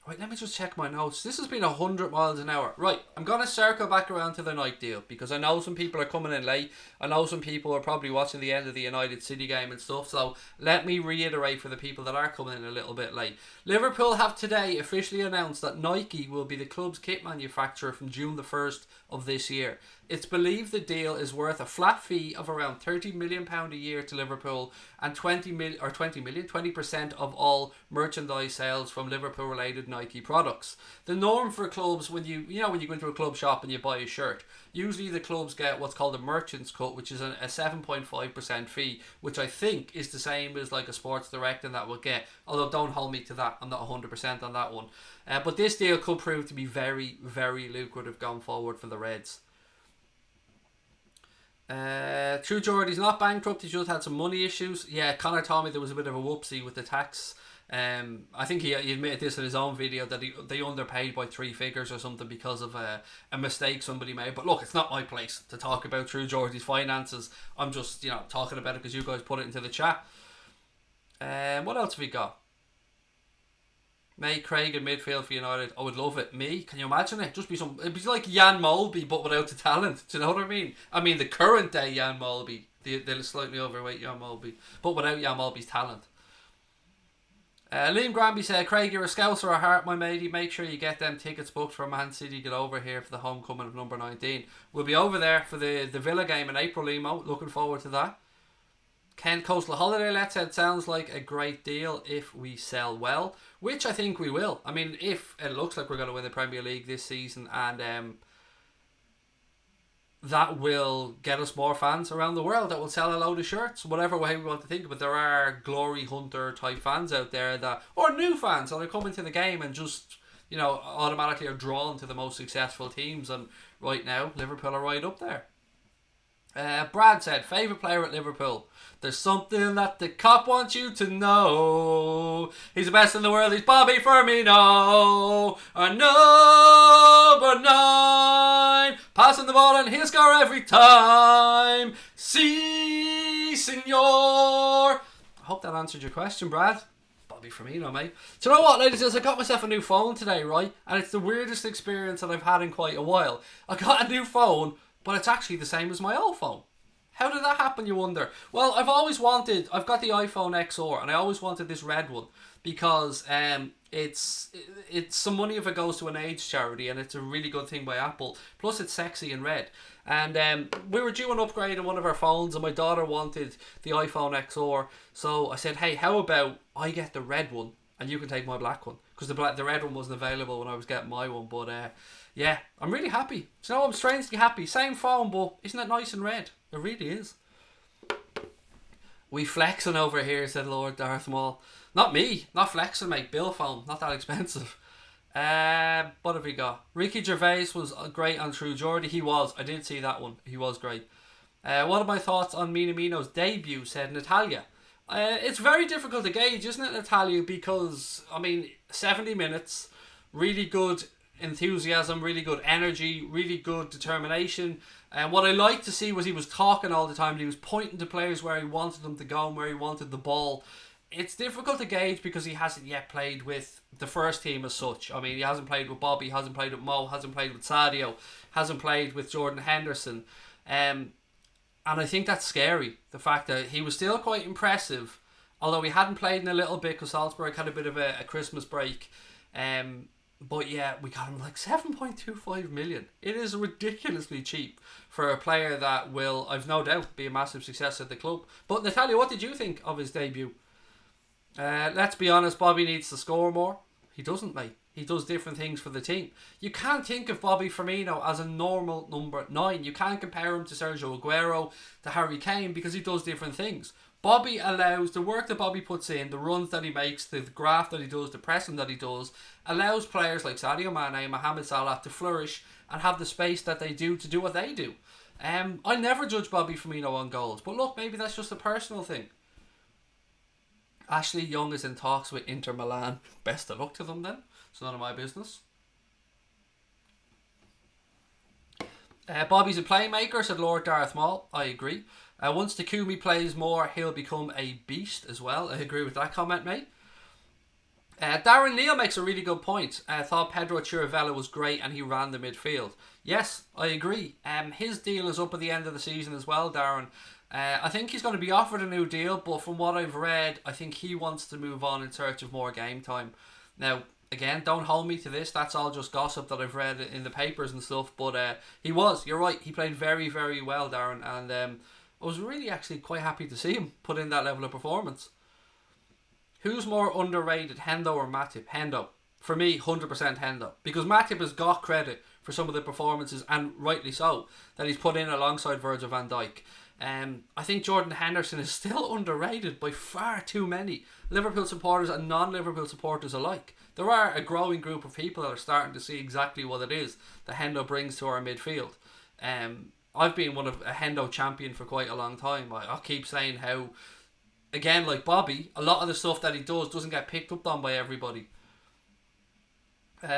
Right, let me just check my notes. This has been 100 miles an hour. Right, I'm going to circle back around to the night deal because I know some people are coming in late. I know some people are probably watching the end of the United City game and stuff. So let me reiterate for the people that are coming in a little bit late. Liverpool have today officially announced that Nike will be the club's kit manufacturer from June the 1st of this year. It's believed the deal is worth a flat fee of around £30 million a year to Liverpool and 20% of all merchandise sales from Liverpool related Nike products. The norm for clubs, when you go into a club shop and you buy a shirt, usually the clubs get what's called a merchant's cut, which is a 7.5% fee, which I think is the same as like a Sports Direct and that will get, although don't hold me to that, I'm not 100% on that one. But this deal could prove to be very, very lucrative going forward for the Reds. True Geordie's not bankrupt, he just had some money issues. Yeah, Connor told me there was a bit of a whoopsie with the tax. I think he admitted this in his own video that they underpaid by 3 figures or something because of a mistake somebody made. But look, it's not my place to talk about True Geordie's finances. I'm just talking about it because you guys put it into the chat. What else have we got? Mate, Craig in midfield for United. I would love it. Me? Can you imagine it? Just be some. It'd be like Jan Molby, but without the talent. Do you know what I mean? I mean the current day Jan Molby, the slightly overweight Jan Molby, but without Jan Molby's talent. Liam Granby said, Craig, you're a scouser at heart, my matey. Make sure you get them tickets booked for Man City. Get over here for the homecoming of number 19. We'll be over there for the Villa game in April, Emo. Looking forward to that. Ken Coastal Holiday Let said, sounds like a great deal if we sell well, which I think we will. I mean, if it looks like we're going to win the Premier League this season, and that will get us more fans around the world that will sell a load of shirts, whatever way we want to think of it. There are glory hunter type fans out there that, or new fans that are coming to the game and just, you know, automatically are drawn to the most successful teams, and right now Liverpool are right up there. Brad said, favourite player at Liverpool. There's something that the cop wants you to know. He's the best in the world. He's Bobby Firmino. Our number 9. Passing the ball and he'll score every time. Si, senor. I hope that answered your question, Brad. Bobby Firmino, mate. Do you know what, ladies and gentlemen? I got myself a new phone today, right? And it's the weirdest experience that I've had in quite a while. I got a new phone, but it's actually the same as my old phone. How did that happen, you wonder? Well, I've got the iPhone XR, and I always wanted this red one because it's some money if it goes to an AIDS charity, and it's a really good thing by Apple. Plus, it's sexy in red. And we were due an upgrade on one of our phones, and my daughter wanted the iPhone XR, so I said, hey, how about I get the red one, and you can take my black one? Because the red one wasn't available when I was getting my one, but yeah, I'm really happy. So I'm strangely happy. Same phone, but isn't it nice and red? It really is. We flexing over here, said Lord Darth Maul. Not me. Not flexing, mate. Bill phone. Not that expensive. What have we got? Ricky Gervais was great on True Geordie. He was. I did see that one. He was great. What are my thoughts on Minamino's debut, said Natalia. It's very difficult to gauge, isn't it, Natalia? Because, I mean, 70 minutes, really good enthusiasm, really good energy, really good determination. And what I liked to see was he was talking all the time. He was pointing to players where he wanted them to go and where he wanted the ball. It's difficult to gauge because he hasn't yet played with the first team as such. I mean, he hasn't played with Bobby, hasn't played with Mo, hasn't played with Sadio, hasn't played with Jordan Henderson. And I think that's scary. The fact that he was still quite impressive, although he hadn't played in a little bit because Salzburg had a bit of a Christmas break. But yeah, we got him like 7.25 million. It is ridiculously cheap for a player that will, I've no doubt, be a massive success at the club. But Natalia, what did you think of his debut? Let's be honest, Bobby needs to score more. He doesn't, mate. He does different things for the team. You can't think of Bobby Firmino as a normal number 9. You can't compare him to Sergio Aguero, to Harry Kane, because he does different things. Bobby allows, the work that Bobby puts in, the runs that he makes, the graft that he does, the pressing that he does, allows players like Sadio Mane, Mohamed Salah to flourish and have the space that they do to do what they do. I never judge Bobby Firmino on goals, but look, maybe that's just a personal thing. Ashley Young is in talks with Inter Milan. Best of luck to them then. It's none of my business. Bobby's a playmaker, said Lord Darth Maul. I agree. Once Takumi plays more, he'll become a beast as well. I agree with that comment, mate. Darren Neal makes a really good point. I thought Pedro Chirivella was great and he ran the midfield. Yes, I agree. His deal is up at the end of the season as well, Darren. I think he's going to be offered a new deal, but from what I've read, I think he wants to move on in search of more game time. Now, again, don't hold me to this. That's all just gossip that I've read in the papers and stuff. But you're right. He played very, very well, Darren. And I was really actually quite happy to see him put in that level of performance. Who's more underrated, Hendo or Matip? Hendo. For me, 100% Hendo. Because Matip has got credit for some of the performances, and rightly so, that he's put in alongside Virgil van Dijk. I think Jordan Henderson is still underrated by far too many Liverpool supporters and non-Liverpool supporters alike. There are a growing group of people that are starting to see exactly what it is that Hendo brings to our midfield. I've been a Hendo champion for quite a long time. I keep saying how, again, like Bobby, a lot of the stuff that he does doesn't get picked up on by everybody.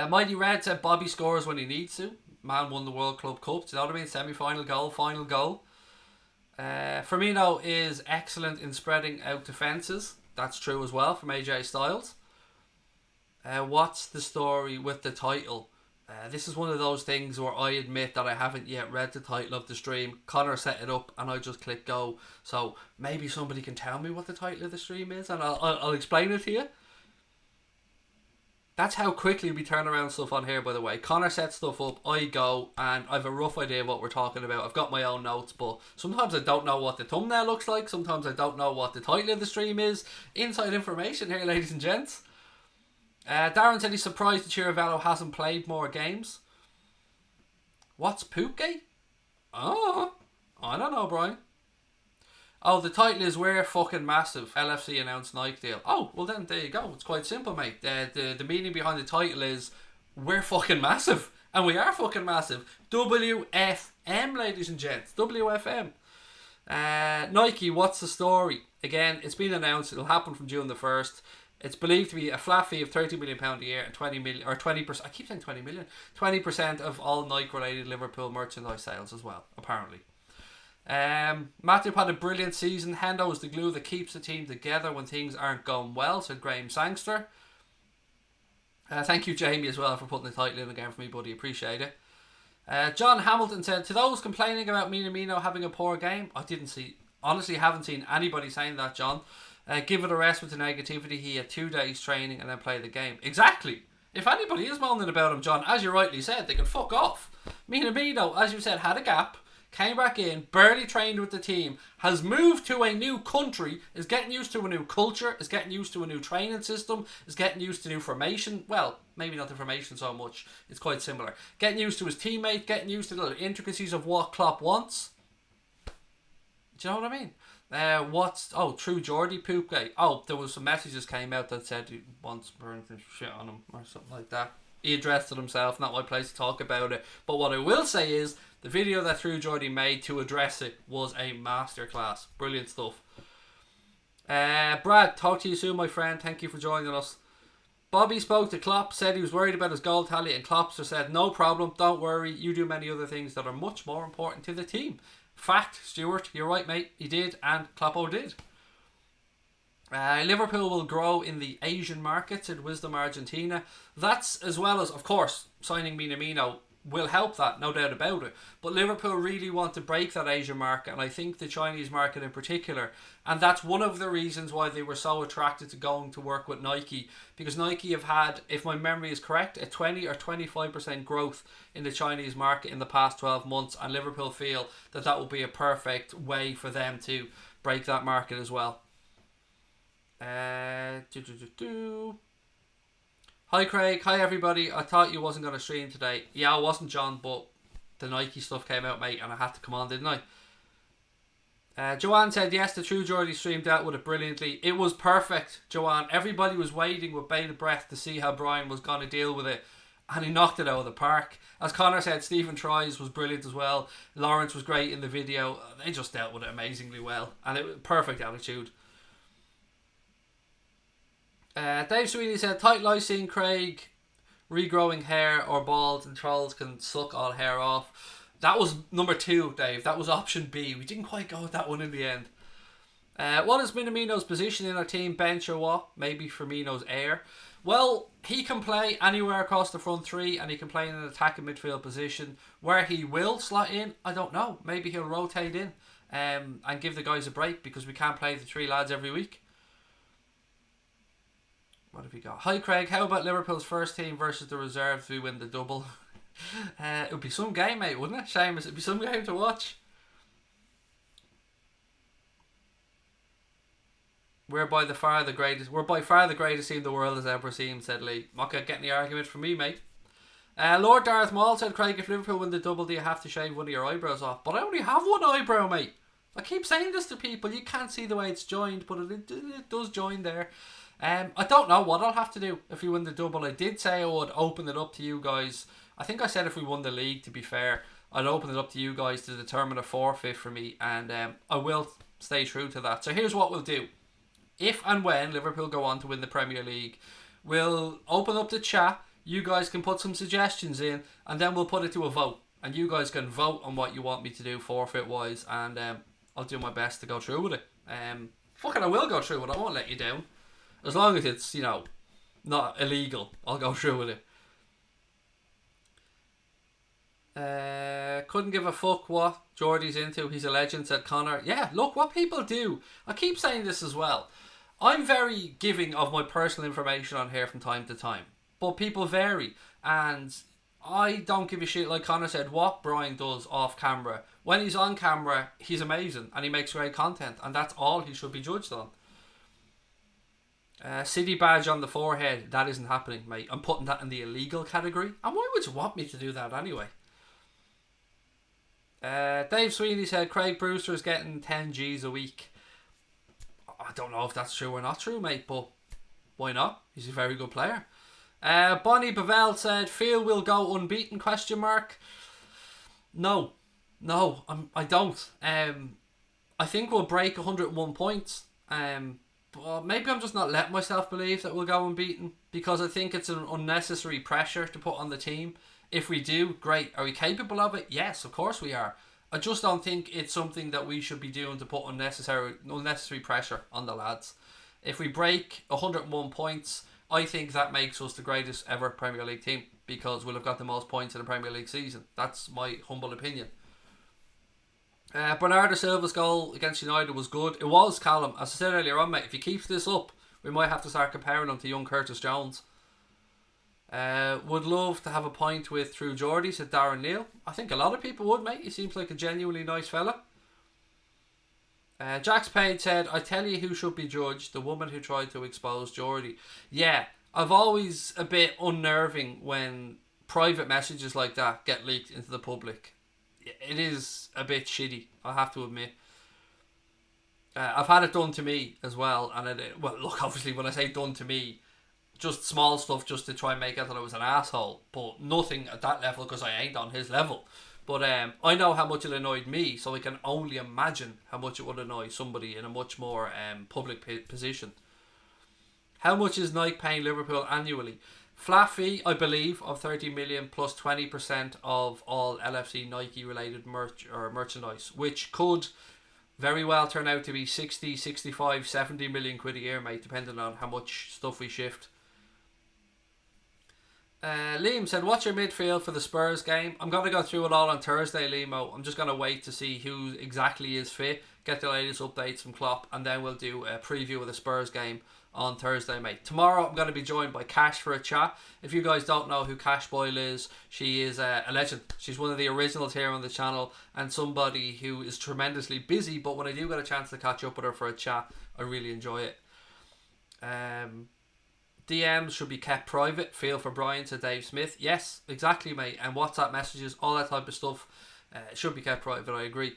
Mighty Red said Bobby scores when he needs to. Man won the World Club Cup. Do you know what I mean? Semi-final goal, final goal. Firmino is excellent in spreading out defences. That's true as well from AJ Styles. What's the story with the title? This is one of those things where I admit that I haven't yet read the title of the stream. Connor set it up and I just clicked go. So maybe somebody can tell me what the title of the stream is and I'll explain it to you. That's how quickly we turn around stuff on here, by the way. Connor sets stuff up, I go, and I have a rough idea of what we're talking about. I've got my own notes, but sometimes I don't know what the thumbnail looks like. Sometimes I don't know what the title of the stream is. Inside information here, ladies and gents. Darren said he's surprised that Chiravello hasn't played more games. What's Poopgate? Oh, I don't know, Brian. Oh, the title is We're Fucking Massive. LFC announced Nike deal. Oh, well then, there you go. It's quite simple, mate. The meaning behind the title is We're Fucking Massive. And we are fucking massive. WFM, ladies and gents. WFM. Nike, what's the story? Again, it's been announced. It'll happen from June the 1st. It's believed to be a flat fee of £30 million a year and 20 million, or 20%, I keep saying 20 million, 20% of all Nike-related Liverpool merchandise sales as well, apparently. Matip had a brilliant season. Hendo is the glue that keeps the team together when things aren't going well, said Graham Sangster. Thank you, Jamie, as well, for putting the title in again for me, buddy. Appreciate it. John Hamilton said, to those complaining about Minamino having a poor game, honestly haven't seen anybody saying that, John. Give it a rest with the negativity. He had 2 days training and then play the game. Exactly. If anybody is moaning about him, John, as you rightly said, they can fuck off. Minamino, as you said, had a gap. Came back in, barely trained with the team, has moved to a new country, is getting used to a new culture, is getting used to a new training system, is getting used to new formation. Well, maybe not the formation so much, it's quite similar. Getting used to his teammate, getting used to the intricacies of what Klopp wants. Do you know what I mean? True Geordie poop guy. Oh, there was some messages came out that said he wants burn shit on him or something like that. He addressed it himself, not my place to talk about it. But what I will say is, the video that True Geordie made to address it was a masterclass. Brilliant stuff. Brad, talk to you soon, my friend. Thank you for joining us. Bobby spoke to Klopp, said he was worried about his goal tally, and Klopp said, no problem, don't worry, you do many other things that are much more important to the team. Fact, Stuart, you're right, mate. He did, and Kloppo did. Liverpool will grow in the Asian markets in Wisdom Argentina. That's as well as, of course, signing Minamino will help that, no doubt about it. But Liverpool really want to break that Asian market, and I think the Chinese market in particular. And that's one of the reasons why they were so attracted to going to work with Nike, because Nike have had, if my memory is correct, a 20 or 25% growth in the Chinese market in the past 12 months, and Liverpool feel that that will be a perfect way for them to break that market as well. Hi Craig, hi everybody. I thought you wasn't going to stream today. Yeah, I wasn't, John, but the Nike stuff came out, mate, and I had to come on, didn't I? Joanne said, yes, the True Geordie stream dealt with it brilliantly. It was perfect, Joanne. Everybody was waiting with bated breath to see how Brian was going to deal with it, and he knocked it out of the park. As Connor said, Stephen Tries was brilliant as well. Lawrence was great in the video. They just dealt with it amazingly well, and it was perfect attitude. Dave Sweeney said, title I seen Craig regrowing hair or bald and trolls can suck all hair off. That was number 2, Dave. That was option B. We didn't quite go with that one in the end. What is Minamino's position in our team? Bench or what? Maybe Firmino's heir. Well, he can play anywhere across the front 3 and he can play in an attacking midfield position. Where he will slot in, I don't know. Maybe he'll rotate in and give the guys a break because we can't play the 3 lads every week. What have we got? Hi Craig, how about Liverpool's first team versus the reserves if we win the double? It would be some game, mate, wouldn't it? Seamus, it'd be some game to watch. We're by far the greatest team the world has ever seen, said Lee. Not gonna get any argument from me, mate. Lord Darth Maul said, Craig, if Liverpool win the double, do you have to shave one of your eyebrows off? But I only have one eyebrow, mate. I keep saying this to people. You can't see the way it's joined, but it does join there. I don't know what I'll have to do if we win the double. I did say I would open it up to you guys. I think I said if we won the league, to be fair, I'd open it up to you guys to determine a forfeit for me, and I will stay true to that. So here's what we'll do. If and when Liverpool go on to win the Premier League, we'll open up the chat. You guys can put some suggestions in, and then we'll put it to a vote. And you guys can vote on what you want me to do forfeit-wise, and I'll do my best to go through with it. I will go through it. I won't let you down. As long as it's, not illegal. I'll go through with it. Couldn't give a fuck what Geordie's into. He's a legend, said Connor. Yeah, look, what people do. I keep saying this as well. I'm very giving of my personal information on here from time to time. But people vary. And I don't give a shit, like Connor said, what Brian does off camera. When he's on camera, he's amazing. And he makes great content. And that's all he should be judged on. City badge on the forehead. That isn't happening, mate. I'm putting that in the illegal category. And why would you want me to do that anyway? Dave Sweeney said Craig Brewster is getting 10 G's a week. I don't know if that's true or not true, mate, but why not? He's a very good player. Bonnie Bavell said Phil will go unbeaten, question mark. No, I don't. I think we'll break 101 points. But maybe I'm just not letting myself believe that we'll go unbeaten, because I think it's an unnecessary pressure to put on the team. If we do, great. Are we capable of it? Yes, of course we are. I just don't think it's something that we should be doing to put unnecessary pressure on the lads. If we break 101 points, I think that makes us the greatest ever Premier League team, because we'll have got the most points in a Premier League season. That's my humble opinion. Bernardo Silva's goal against United was good. It was, Callum. As I said earlier on, mate, if he keeps this up, we might have to start comparing him to young Curtis Jones. Would love to have a pint with Through Geordie, said Darren Neal. I think a lot of people would, mate. He seems like a genuinely nice fella. Jax Page said, I tell you who should be judged, the woman who tried to expose Geordie. Yeah, I've always a bit unnerving when private messages like that get leaked into the public. It is a bit shitty, I have to admit. I've had it done to me as well, and well, look, obviously when I say done to me, just small stuff just to try and make out that I was an asshole, but nothing at that level, because I ain't on his level. But I know how much it annoyed me, so I can only imagine how much it would annoy somebody in a much more public position. How much is Nike paying Liverpool annually? Flat fee, I believe, of 30 million plus 20% of all LFC Nike related merchandise, which could very well turn out to be 60, 65, 70 million quid a year, mate, depending on how much stuff we shift. Liam said, what's your midfield for the Spurs game? I'm going to go through it all on Thursday, Limo. I'm just going to wait to see who exactly is fit, get the latest updates from Klopp, and then we'll do a preview of the Spurs game on Thursday, mate. Tomorrow I'm going to be joined by Cash for a chat. If you guys don't know who Cash Boyle is, she is a legend. She's one of the originals here on the channel, and somebody who is tremendously busy, but when I do get a chance to catch up with her for a chat, I really enjoy it. DMs should be kept private. Feel for Brian, said Dave Smith. Yes, exactly, mate. And WhatsApp messages, all that type of stuff, should be kept private. I agree.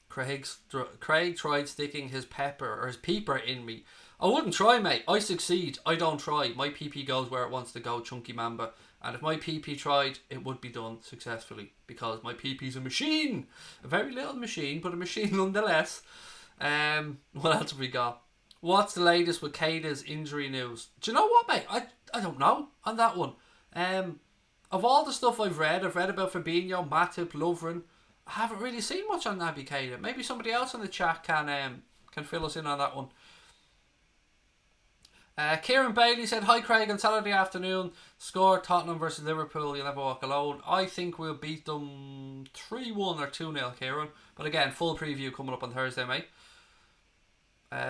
Craig tried sticking his peeper in me. I wouldn't try, mate. I succeed. I don't try. My PP goes where it wants to go, Chunky Mamba. And if my PP tried, it would be done successfully, because my PP's a machine. A very little machine, but a machine nonetheless. What else have we got? What's the latest with Keita's injury news? Do you know what, mate? I don't know on that one. Of all the stuff I've read about Fabinho, Matip, Lovren, I haven't really seen much on Naby Keita. Maybe somebody else in the chat can fill us in on that one. Kieran Bailey said, hi Craig, on Saturday afternoon, score Tottenham versus Liverpool, you'll never walk alone. I think we'll beat them 3-1 or 2-0, Kieran. But again, full preview coming up on Thursday, mate.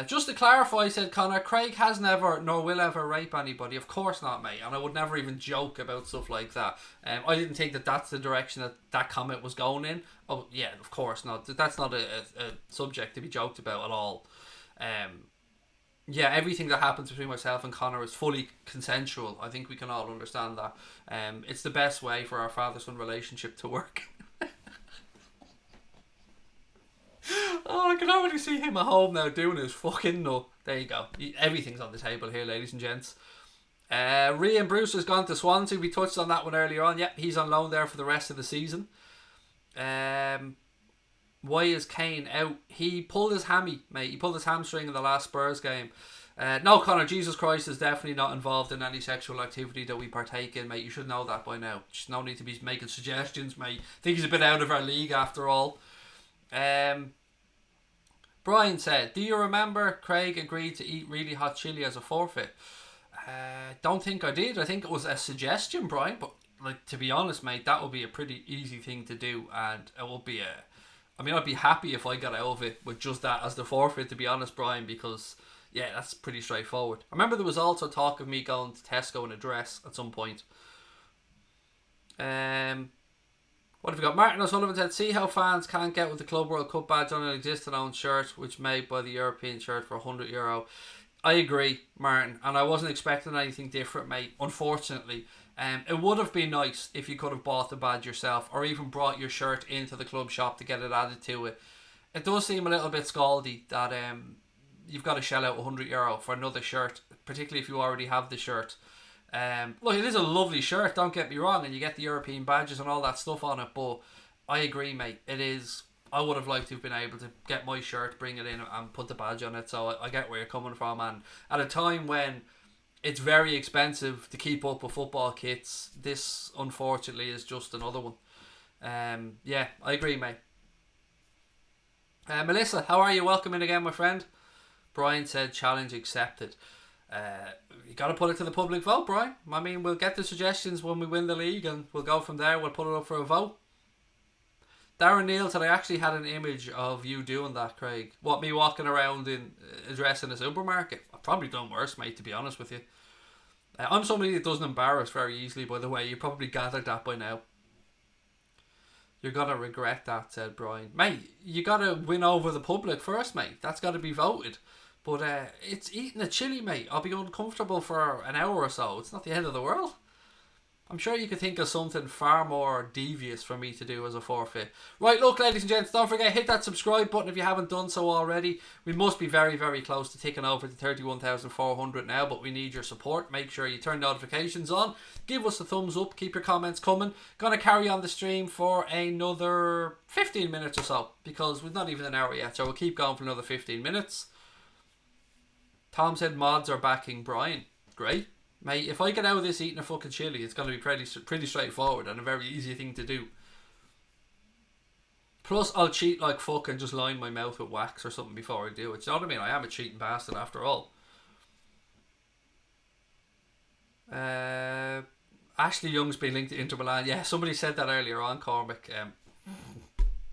Just to clarify, said Connor, Craig has never nor will ever rape anybody. Of course not, mate. And I would never even joke about stuff like that. I didn't think that that's the direction that comment was going in. Oh yeah, of course not. That's not a subject to be joked about at all. Yeah, everything that happens between myself and Connor is fully consensual. I think we can all understand that. It's the best way for our father-son relationship to work. Oh, I can already see him at home now doing his fucking nut. There you go. Everything's on the table here, ladies and gents. Rhian Brewster's gone to Swansea. We touched on that one earlier on. Yep, he's on loan there for the rest of the season. Why is Kane out? He pulled his hammy, mate. He pulled his hamstring in the last Spurs game. No, Connor, Jesus Christ is definitely not involved in any sexual activity that we partake in, mate. You should know that by now. Just no need to be making suggestions, mate. I think he's a bit out of our league after all. Brian said, do you remember Craig agreed to eat really hot chili as a forfeit? Don't think I did. I think it was a suggestion, Brian, but like, to be honest, mate, that would be a pretty easy thing to do, and it would be I'd be happy if I got out of it with just that as the forfeit, to be honest, Brian, because yeah, that's pretty straightforward. I remember there was also talk of me going to Tesco in a dress at some point. What have we got? Martin O'Sullivan said, see how fans can't get with the Club World Cup badge on an existing owned shirt, which made by the European shirt for €100. I agree, Martin, and I wasn't expecting anything different, mate, unfortunately. It would have been nice if you could have bought the badge yourself, or even brought your shirt into the club shop to get it added to it. It does seem a little bit scaldy that you've got to shell out €100 for another shirt, particularly if you already have the shirt. Look, it is a lovely shirt, don't get me wrong, and you get the European badges and all that stuff on it, but I agree, mate, it is. I would have liked to have been able to get my shirt, bring it in and put the badge on it, so I get where you're coming from, and at a time when it's very expensive to keep up with football kits, this unfortunately is just another one. Yeah, I agree, mate. Melissa, how are you? Welcome in again, my friend. Brian said challenge accepted. You got to put it to the public vote, Brian. I mean, we'll get the suggestions when we win the league and we'll go from there. We'll put it up for a vote. Darren Neal said, I actually had an image of you doing that, Craig. What, me walking around in a dress in a supermarket? I've probably done worse, mate, to be honest with you. I'm somebody that doesn't embarrass very easily, by the way. You probably gathered that by now. You're going to regret that, said Brian. Mate, you got to win over the public first, mate. That's got to be voted. But it's eating a chili, mate. I'll be uncomfortable for an hour or so. It's not the end of the world. I'm sure you could think of something far more devious for me to do as a forfeit. Right, look, ladies and gents, don't forget, hit that subscribe button if you haven't done so already. We must be very, very close to ticking over to 31,400 now, but we need your support. Make sure you turn notifications on. Give us a thumbs up. Keep your comments coming. Gonna carry on the stream for another 15 minutes or so, because we're not even an hour yet, so we'll keep going for another 15 minutes. Tom said mods are backing Brian. Great. Mate, if I get out of this eating a fucking chili, it's going to be pretty straightforward and a very easy thing to do. Plus, I'll cheat like fuck and just line my mouth with wax or something before I do it. You know what I mean? I am a cheating bastard after all. Ashley Young's been linked to Inter Milan. Yeah, somebody said that earlier on, Cormac.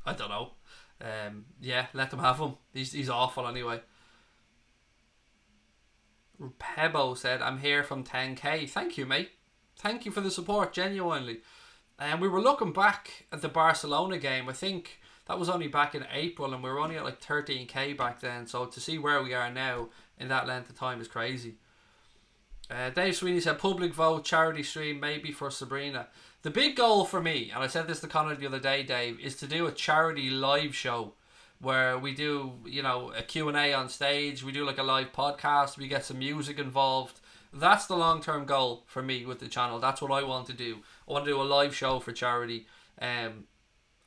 I don't know. Yeah, let them have him. He's awful anyway. Pebo said, I'm here from 10k. Thank you, mate. Thank you for the support, genuinely. And we were looking back at the Barcelona game. I think that was only back in April, and we were only at like 13k back then. So to see where we are now in that length of time is crazy. Dave Sweeney said, public vote, charity stream, maybe for Sabrina. The big goal for me, and I said this to Connor the other day, Dave, is to do a charity live show where we do, you know, a Q&A on stage, we do like a live podcast, we get some music involved. That's the long-term goal for me with the channel. That's what I want to do. I want to do a live show for charity and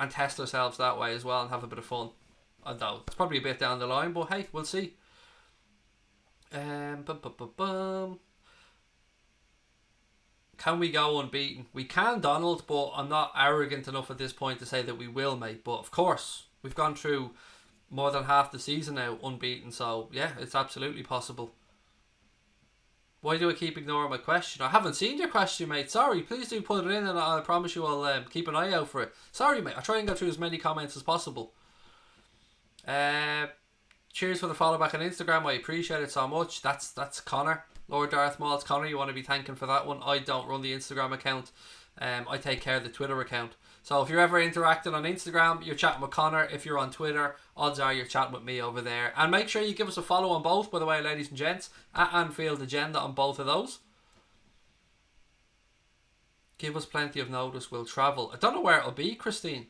test ourselves that way as well and have a bit of fun. Although it's probably a bit down the line, but hey, we'll see. Can we go unbeaten? We can, Donald, but I'm not arrogant enough at this point to say that we will, mate. But of course, we've gone through more than half the season now unbeaten, so yeah, it's absolutely possible. Why do I keep ignoring my question? I haven't seen your question, mate. Sorry, please do put it in and I promise you I'll keep an eye out for it. Sorry, mate. I'll try and go through as many comments as possible. Cheers for the follow back on Instagram. I appreciate it so much. That's Connor. Lord Darth Maul. It's Connor you want to be thanking for that one. I don't run the Instagram account. I take care of the Twitter account. So if you're ever interacting on Instagram, you're chatting with Connor. If you're on Twitter, odds are you're chatting with me over there. And make sure you give us a follow on both, by the way, ladies and gents. At Anfield Agenda on both of those. Give us plenty of notice. We'll travel. I don't know where it'll be, Christine.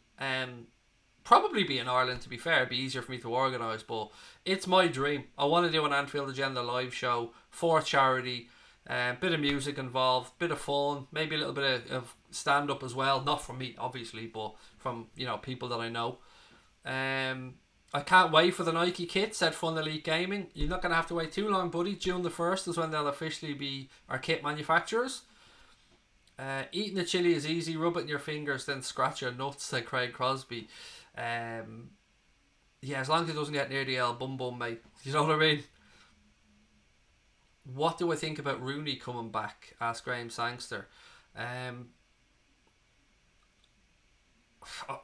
Probably be in Ireland, to be fair. It'd be easier for me to organise, but it's my dream. I want to do an Anfield Agenda live show for charity. Bit of music involved, bit of fun, maybe a little bit of stand-up as well. Not from me, obviously, but from, you know, people that I know. I can't wait for the Nike kit, said Fun Elite Gaming. You're not going to have to wait too long, buddy. June the 1st is when they'll officially be our kit manufacturers. Eating the chili is easy. Rub it in your fingers, then scratch your nuts, said Craig Crosby. Yeah, as long as it doesn't get near the El Bum Bum, mate. You know what I mean? What do I think about Rooney coming back? Asked Graham Sangster. Um,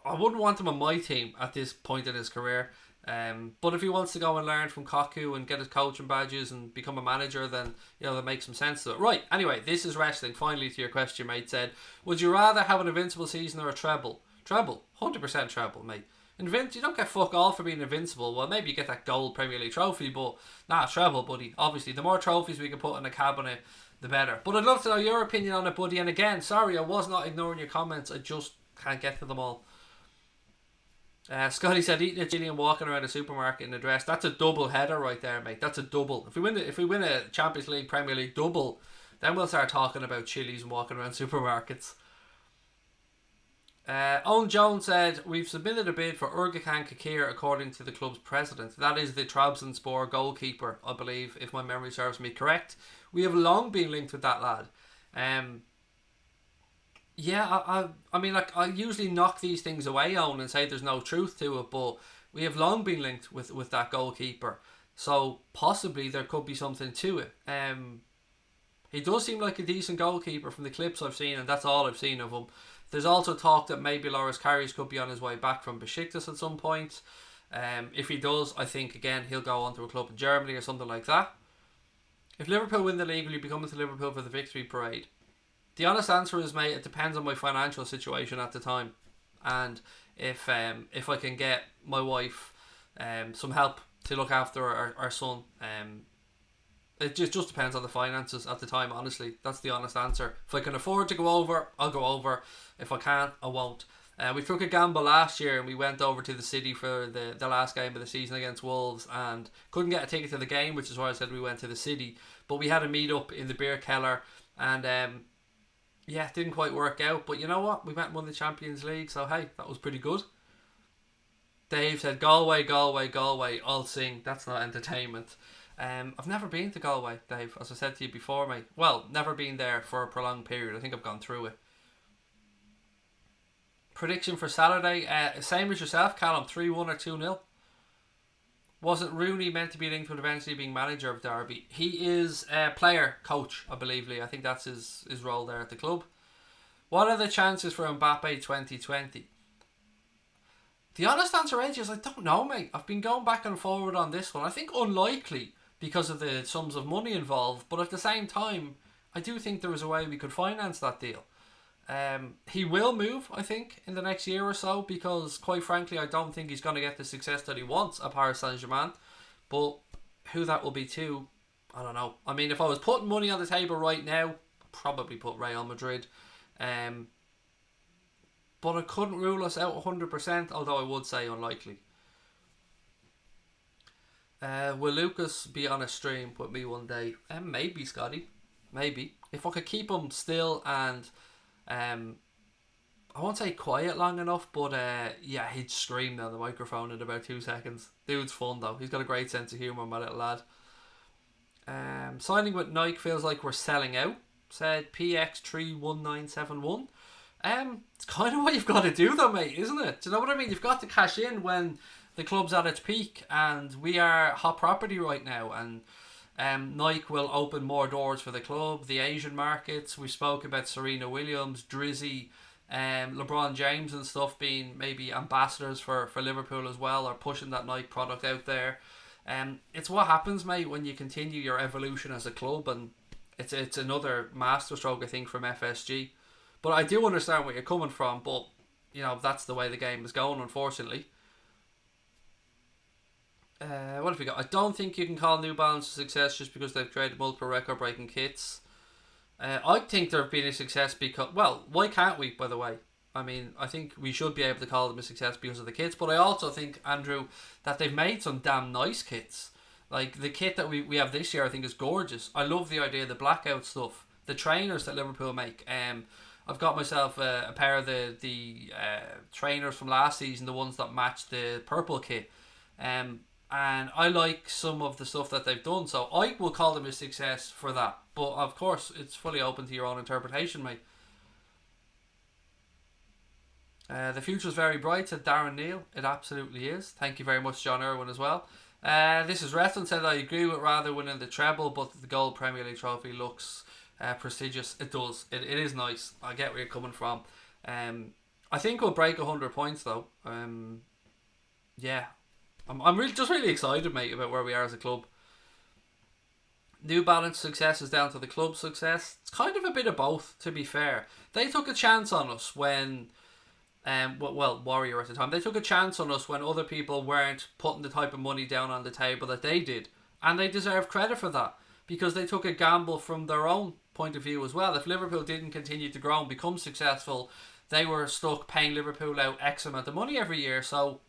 I wouldn't want him on my team at this point in his career. But if he wants to go and learn from Kaku and get his coaching badges and become a manager, then that makes some sense to it. Right. Anyway, this is wrestling. Finally, to your question, mate. Said, would you rather have an invincible season or a treble? Treble, 100% treble, mate. You don't get fuck all for being invincible. Well, maybe you get that gold Premier League trophy, but treble, buddy. Obviously, the more trophies we can put in a cabinet, the better. But I'd love to know your opinion on it, buddy. And again, sorry, I was not ignoring your comments. I just can't get to them all. Scotty said eating a chili and walking around a supermarket in a dress. That's a double header right there, mate. That's a double. If we win a Champions League, Premier League double, then we'll start talking about chilies and walking around supermarkets. Owen Jones said, we've submitted a bid for Urgakan Kakir according to the club's president. That is the Trabzonspor goalkeeper, I believe, if my memory serves me correct. We have long been linked with that lad. I mean, like, I usually knock these things away, Owen, and say there's no truth to it, but we have long been linked with that goalkeeper. So possibly there could be something to it. He does seem like a decent goalkeeper from the clips I've seen, and that's all I've seen of him. There's also talk that maybe Loris Karius could be on his way back from Besiktas at some point. If he does, I think, again, he'll go on to a club in Germany or something like that. If Liverpool win the league, will you be coming to Liverpool for the victory parade? The honest answer is, mate, it depends on my financial situation at the time. And if I can get my wife some help to look after our son, it just depends on the finances at the time, honestly. That's the honest answer. If I can afford to go over, I'll go over. If I can't, I won't. We took a gamble last year and we went over to the city for the last game of the season against Wolves and couldn't get a ticket to the game, which is why I said we went to the city. But we had a meet up in the beer cellar and it didn't quite work out. But you know what? We went and won the Champions League, so hey, that was pretty good. Dave said, Galway, Galway, Galway, I'll sing. That's not entertainment. I've never been to Galway, Dave, as I said to you before, mate. Well, never been there for a prolonged period. I think I've gone through it. Prediction for Saturday, same as yourself, Callum, 3-1 or 2-0. Wasn't Rooney meant to be linked with eventually being manager of Derby? He is player, coach, I believe, Lee. I think that's his role there at the club. What are the chances for Mbappe 2020? The honest answer is I don't know, mate. I've been going back and forward on this one. I think unlikely because of the sums of money involved, but at the same time, I do think there is a way we could finance that deal. He will move, I think, in the next year or so, because quite frankly, I don't think he's going to get the success that he wants at Paris Saint-Germain. But who that will be to, I don't know. I mean, if I was putting money on the table right now, I'd probably put Real Madrid. But I couldn't rule us out 100%, although I would say unlikely. Will Lucas be on a stream with me one day? Maybe, Scotty. Maybe. If I could keep him still and I won't say quiet long enough, but he'd scream down the microphone in about 2 seconds. Dude's fun though. He's got a great sense of humour, my little lad. Signing with Nike feels like we're selling out, said PX31971. It's kind of what you've got to do though, mate, isn't it? Do you know what I mean? You've got to cash in when the club's at its peak, and we are hot property right now, and Nike will open more doors for the club. The Asian markets, we spoke about Serena Williams, Drizzy, LeBron James and stuff being maybe ambassadors for Liverpool as well, or pushing that Nike product out there. It's what happens, mate, when you continue your evolution as a club, and it's another masterstroke, I think, from FSG. But I do understand where you're coming from, but that's the way the game is going, unfortunately. What have we got? I don't think you can call New Balance a success just because they've created multiple record-breaking kits. I think they've been a success because... Well, why can't we, by the way? I mean, I think we should be able to call them a success because of the kits, but I also think, Andrew, that they've made some damn nice kits. Like, the kit that we have this year, I think, is gorgeous. I love the idea of the blackout stuff. The trainers that Liverpool make. I've got myself a pair of the trainers from last season, the ones that match the purple kit. And I like some of the stuff that they've done, so I will call them a success for that. But of course, it's fully open to your own interpretation, mate. The future's very bright, said Darren Neal. It absolutely is. Thank you very much, John Irwin, as well. This is Wrestling, said, I agree with rather winning the treble, but the Gold Premier League trophy looks prestigious. It does. It is nice. I get where you're coming from. I think we'll break 100 points, though. Yeah. I'm really excited, mate, about where we are as a club. New Balance success is down to the club's success. It's kind of a bit of both, to be fair. They took a chance on us when... Warrior at the time. They took a chance on us when other people weren't putting the type of money down on the table that they did. And they deserve credit for that. Because they took a gamble from their own point of view as well. If Liverpool didn't continue to grow and become successful, they were stuck paying Liverpool out X amount of money every year. So,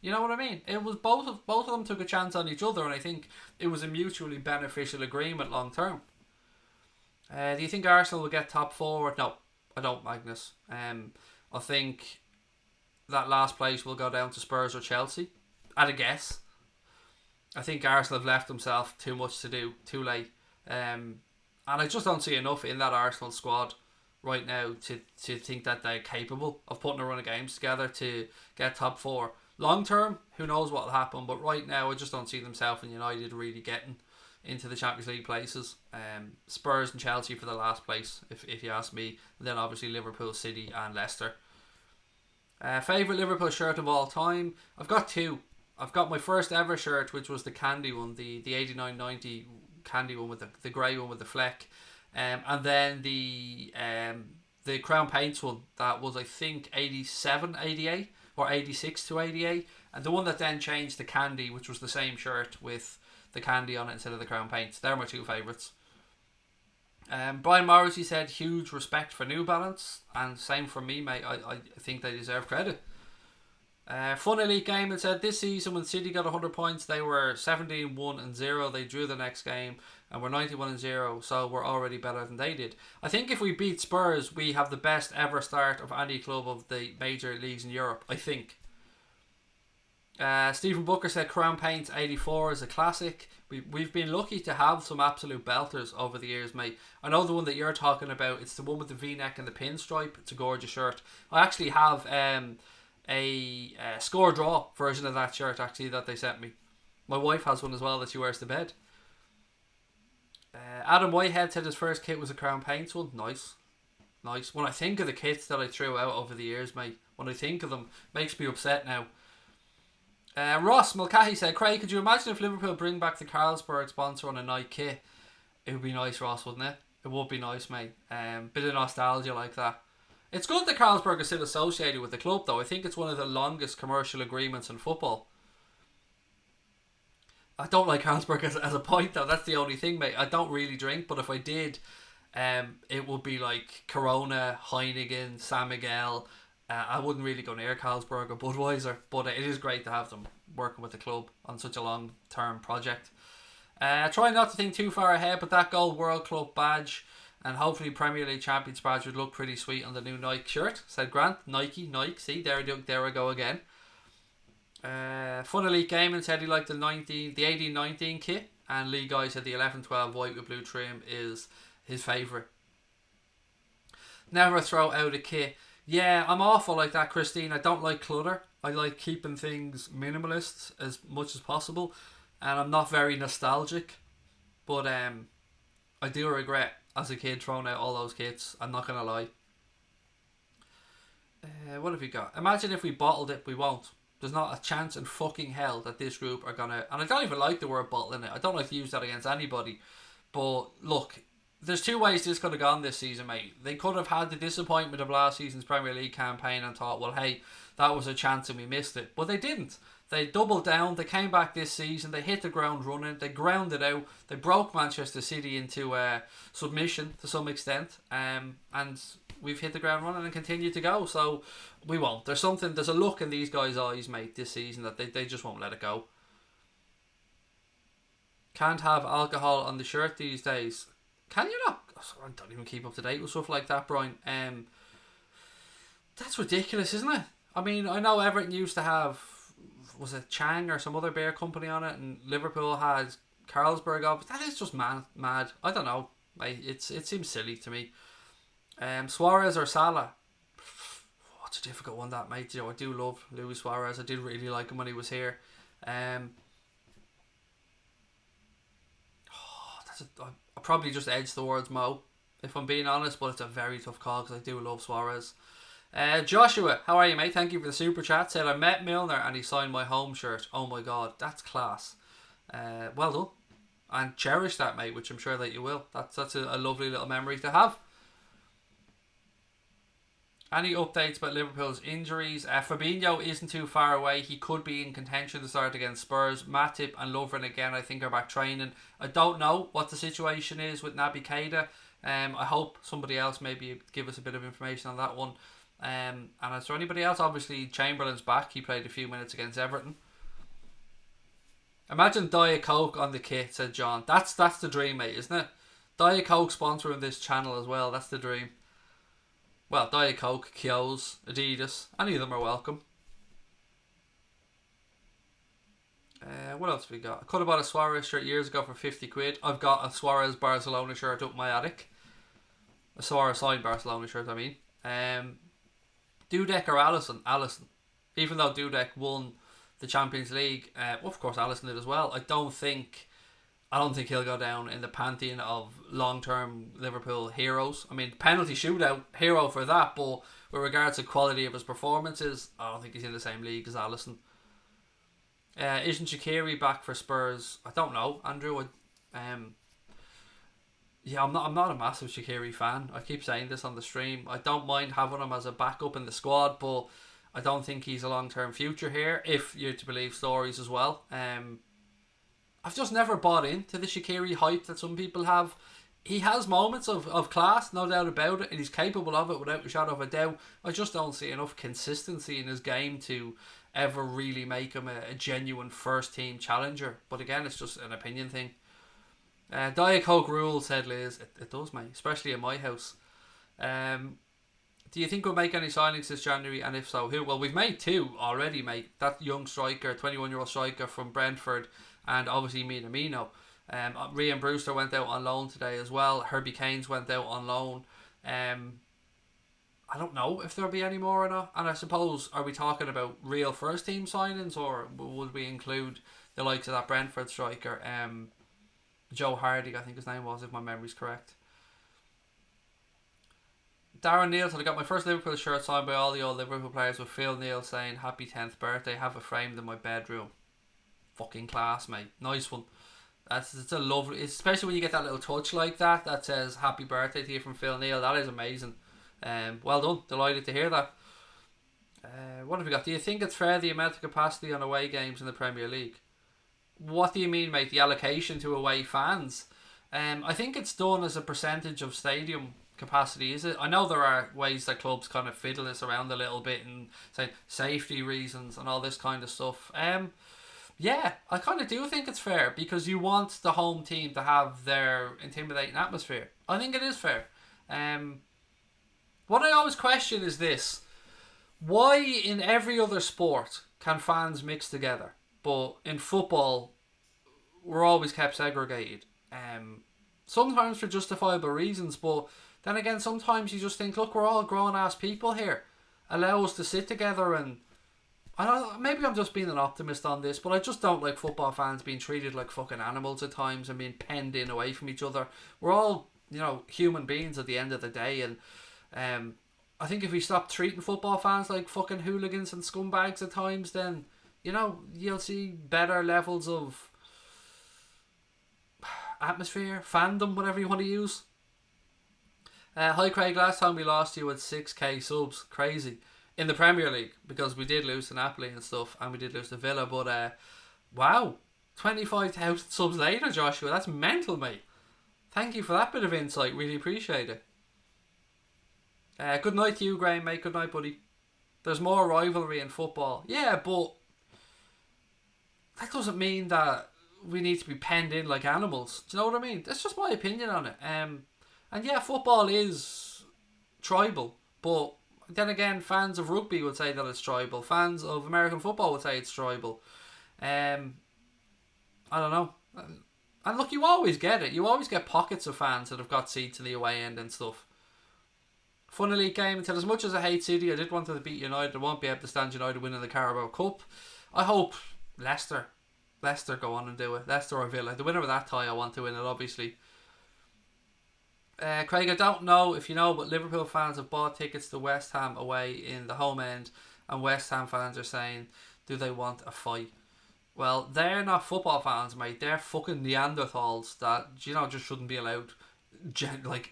you know what I mean? It was both of them took a chance on each other, and I think it was a mutually beneficial agreement long term. Do you think Arsenal will get top four? No, I don't, Magnus. I think that last place will go down to Spurs or Chelsea. At a guess. I think Arsenal have left themselves too much to do, too late. And I just don't see enough in that Arsenal squad right now to think that they're capable of putting a run of games together to get top four. Long term, who knows what will happen, but right now I just don't see themselves and United really getting into the Champions League places. Spurs and Chelsea for the last place, if you ask me. And then obviously Liverpool, City and Leicester. Favourite Liverpool shirt of all time? I've got two. I've got my first ever shirt, which was the candy one, the 89-90 candy one with the grey one with the fleck. And then the Crown Paints one, that was I think 87, 88 or 86 to 88. And the one that then changed to candy, which was the same shirt with the candy on it instead of the Crown Paints. They're my two favourites. Brian Morrissey said huge respect for New Balance, and same for me, mate. I think they deserve credit. Fun Elite Game said this season when City got 100 points, they were 17-1-0. They drew the next game and were 91-0, so we're already better than they did. I think if we beat Spurs, we have the best ever start of any club of the major leagues in Europe, I think. Stephen Booker said Crown Paints 84 is a classic. We've been lucky to have some absolute belters over the years, mate. I know the one that you're talking about. It's the one with the V-neck and the pinstripe. It's a gorgeous shirt. I actually have a score draw version of that shirt actually that they sent me. My wife has one as well that she wears to bed. Adam Whitehead said his first kit was a Crown Paints one. Nice. When I think of the kits that I threw out over the years, mate, when I think of them, makes me upset now. Ross Mulcahy said, Craig, could you imagine if Liverpool bring back the Carlsberg sponsor on a Nike kit? It would be nice, Ross, wouldn't it? It would be nice, mate. Bit of nostalgia like that. It's good that Carlsberg is still associated with the club, though. I think it's one of the longest commercial agreements in football. I don't like Carlsberg as a point, though. That's the only thing, mate. I don't really drink, but if I did, it would be like Corona, Heineken, San Miguel. I wouldn't really go near Carlsberg or Budweiser, but it is great to have them working with the club on such a long-term project. Try not to think too far ahead, but that Gold World Club badge and hopefully Premier League Champions badge would look pretty sweet on the new Nike shirt, said Grant. Nike. See, there I go again. Fun Elite Gaming said he liked the 18-19 kit, and Lee Guy said the 11-12 white with blue trim is his favourite. Never throw out a kit. Yeah, I'm awful like that, Christine. I don't like clutter. I like keeping things minimalist as much as possible, and I'm not very nostalgic. But I do regret as a kid throwing out all those kits. I'm not gonna lie. What have we got? Imagine if we bottled it. We won't. There's not a chance in fucking hell that this group are gonna. And I don't even like the word bottling it. I don't like to use that against anybody. But look, there's two ways this could have gone this season, mate. They could have had the disappointment of last season's Premier League campaign and thought, well, hey, that was a chance and we missed it. But they didn't. They doubled down. They came back this season. They hit the ground running. They grounded out. They broke Manchester City into submission to some extent. And we've hit the ground running and continue to go. So we won't. There's a look in these guys' eyes, mate, this season that they just won't let it go. Can't have alcohol on the shirt these days. Can you not? I don't even keep up to date with stuff like that, Brian. That's ridiculous, isn't it? I mean, I know Everton used to have, was it Chang or some other beer company on it, and Liverpool had Carlsberg up. That is just mad. I don't know. It seems silly to me. Suarez or Salah? What's a difficult one, that, mate. You know, I do love Luis Suarez. I did really like him when he was here. I'll probably just edge towards Mo, if I'm being honest, but it's a very tough call because I do love Suarez. Joshua, how are you, mate? Thank you for the super chat. Said I met Milner and he signed my home shirt. Oh my god, that's class. Well done, and cherish that, mate, which I'm sure that you will. That's a lovely little memory to have. Any updates about Liverpool's injuries? Fabinho isn't too far away. He could be in contention to start against Spurs. Matip and Lovren again, I think, are back training. I don't know what the situation is with Naby Keita. I hope somebody else maybe give us a bit of information on that one. And is there anybody else? Obviously, Chamberlain's back. He played a few minutes against Everton. Imagine Diet Coke on the kit, said John. That's the dream, mate, isn't it? Diet Coke sponsoring this channel as well. That's the dream. Well, Diet Coke, Kyo's, Adidas, any of them are welcome. What else have we got? I could have bought a Suarez shirt years ago for 50 quid. I've got a Suarez Barcelona shirt up my attic. A Suarez signed Barcelona shirt, I mean. Dudek or Alisson? Alisson. Even though Dudek won the Champions League, of course Alisson did as well. I don't think he'll go down in the pantheon of long-term Liverpool heroes. I mean, penalty shootout, hero for that, but with regards to quality of his performances, I don't think he's in the same league as Alisson. Isn't Shaqiri back for Spurs? I don't know, Andrew. Yeah, I'm not a massive Shaqiri fan. I keep saying this on the stream. I don't mind having him as a backup in the squad, but I don't think he's a long-term future here, if you're to believe stories as well. I've just never bought into the Shaqiri hype that some people have. He has moments of class, no doubt about it, and he's capable of it without a shadow of a doubt. I just don't see enough consistency in his game to ever really make him a genuine first-team challenger. But again, it's just an opinion thing. Diet Coke rules, said Liz. It does, mate, especially in my house. Do you think we'll make any signings this January, and if so, who? Well, we've made 2 already, mate. That young striker, 21-year-old striker from Brentford, and obviously Minamino. Rhian Brewster went out on loan today as well. Herbie Kane's went out on loan. I don't know if there'll be any more or not. And I suppose, are we talking about real first team signings, or would we include the likes of that Brentford striker, Joe Hardy, I think his name was, if my memory's correct. Darren Neal said, I got my first Liverpool shirt signed by all the old Liverpool players with Phil Neal saying happy 10th birthday. Have it framed in my bedroom. Fucking class, mate. Nice one. It's a lovely, especially when you get that little touch like that says happy birthday to you from Phil Neal. That is amazing. Well done. Delighted to hear that. What have we got? Do you think it's fair, the amount of capacity on away games in the Premier League? What do you mean, mate? The allocation to away fans? I think it's done as a percentage of stadium capacity, is it? I know there are ways that clubs kind of fiddle this around a little bit and say safety reasons and all this kind of stuff. Yeah, I kind of do think it's fair, because you want the home team to have their intimidating atmosphere. I think it is fair. What I always question is this: why in every other sport can fans mix together, but in football we're always kept segregated? Sometimes for justifiable reasons, but then again, sometimes you just think, look, we're all grown ass people here. Allow us to sit together. And I don't, maybe I'm just being an optimist on this, but I just don't like football fans being treated like fucking animals at times and being penned in away from each other. We're all, human beings at the end of the day, and I think if we stop treating football fans like fucking hooligans and scumbags at times, then you'll see better levels of atmosphere, fandom, whatever you want to use. Hi Craig, last time we lost you at 6k subs, crazy, in the Premier League, because we did lose to Napoli and stuff, and we did lose to Villa, but wow, 25,000 subs later, Joshua, that's mental, mate. Thank you for that bit of insight, really appreciate it. Good night to you, Graham, mate. Good night, buddy. There's more rivalry in football, yeah, but that doesn't mean that we need to be penned in like animals. Do you know what I mean? That's just my opinion on it. And yeah, football is tribal, but then again, fans of rugby would say that it's tribal. Fans of American football would say it's tribal. I don't know. And look, you always get it. You always get pockets of fans that have got seats in the away end and stuff. Fun elite game. Until as much as I hate City, I did want to beat United. I won't be able to stand United winning the Carabao Cup. I hope Leicester go on and do it. Leicester or Villa. The winner of that tie, I want to win it, obviously. Craig, I don't know if you know, but Liverpool fans have bought tickets to West Ham away in the home end, and West Ham fans are saying, do they want a fight? Well, they're not football fans, mate. They're fucking Neanderthals that, just shouldn't be allowed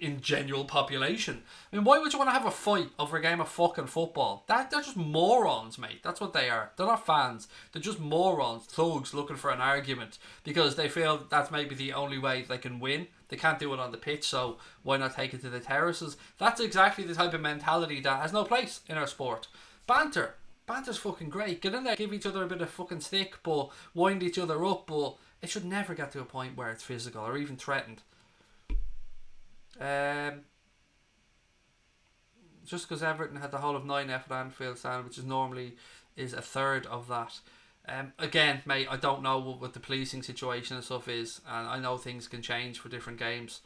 in general population. I mean, why would you want to have a fight over a game of fucking football? They're just morons, mate. That's what they are. They're not fans. They're just morons, thugs looking for an argument because they feel that's maybe the only way they can win. They can't do it on the pitch, so why not take it to the terraces? That's exactly the type of mentality that has no place in our sport. Banter's fucking great. Get in there, give each other a bit of fucking stick, but wind each other up, but it should never get to a point where it's physical or even threatened. Just because Everton had the whole of 9 F at Anfield stand, which is normally is a third of that. Again, mate, I don't know what the policing situation and stuff is, and I know things can change for different games.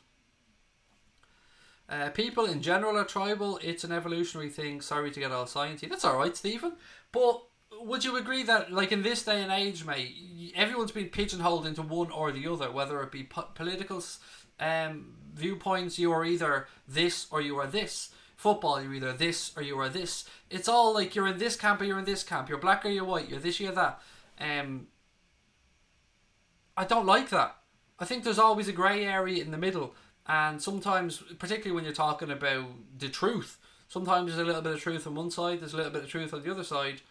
People in general are tribal. It's an evolutionary thing. Sorry to get all sciencey. That's alright, Stephen. But would you agree that, like, in this day and age, mate, everyone's been pigeonholed into one or the other, whether it be political viewpoints? You are either this or you are this. Football, you're either this or you are this. It's all like you're in this camp or you're in this camp. You're black or you're white. You're this, you're that. I don't like that. I think there's always a grey area in the middle, and sometimes, particularly when you're talking about the truth, sometimes there's a little bit of truth on one side, there's a little bit of truth on the other side,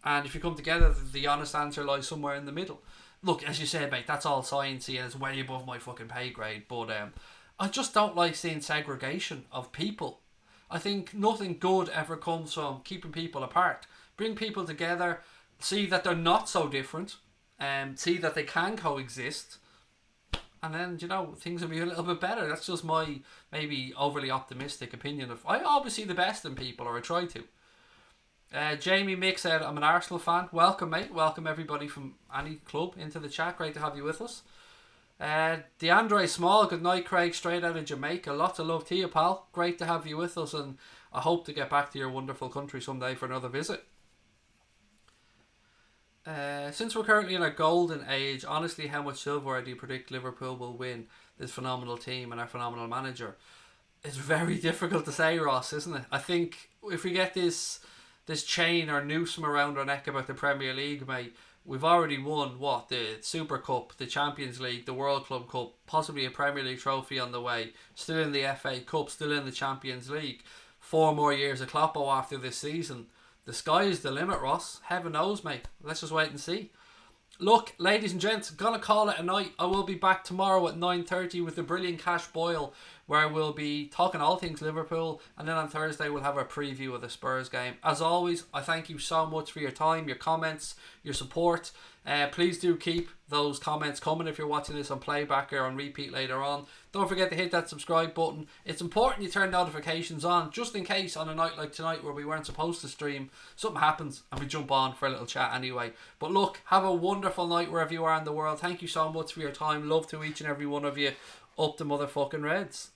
and if you come together, the honest answer lies somewhere in the middle. Look, as you said, mate, that's all sciencey and it's way above my fucking pay grade, but I just don't like seeing segregation of people. I think nothing good ever comes from keeping people apart. Bring people together, see that they're not so different, see that they can coexist, and then, things will be a little bit better. That's just my maybe overly optimistic opinion of. I always see the best in people, or I try to. Jamie Mick said, I'm an Arsenal fan. Welcome, mate. Welcome everybody from any club into the chat. Great to have you with us. DeAndre Small, good night, Craig, straight out of Jamaica. Lots of love to you, pal. Great to have you with us, and I hope to get back to your wonderful country someday for another visit. Since we're currently in a golden age, honestly, how much silverware do you predict Liverpool will win this phenomenal team and our phenomenal manager? It's very difficult to say, Ross, isn't it? I think if we get this chain or noose from around our neck about the Premier League, mate, we've already won, the Super Cup, the Champions League, the World Club Cup, possibly a Premier League trophy on the way, still in the FA Cup, still in the Champions League. 4 more years of Kloppo after this season. The sky is the limit, Ross. Heaven knows, mate. Let's just wait and see. Look, ladies and gents, gonna call it a night. I will be back tomorrow at 9:30 with the brilliant Cash Boyle, where we'll be talking all things Liverpool, and then on Thursday we'll have a preview of the Spurs game. As always, I thank you so much for your time, your comments, your support. Please do keep those comments coming if you're watching this on playback or on repeat later on. Don't forget to hit that subscribe button. It's important you turn notifications on, just in case on a night like tonight where we weren't supposed to stream, something happens and we jump on for a little chat anyway. But look, have a wonderful night wherever you are in the world. Thank you so much for your time. Love to each and every one of you. Up the motherfucking Reds.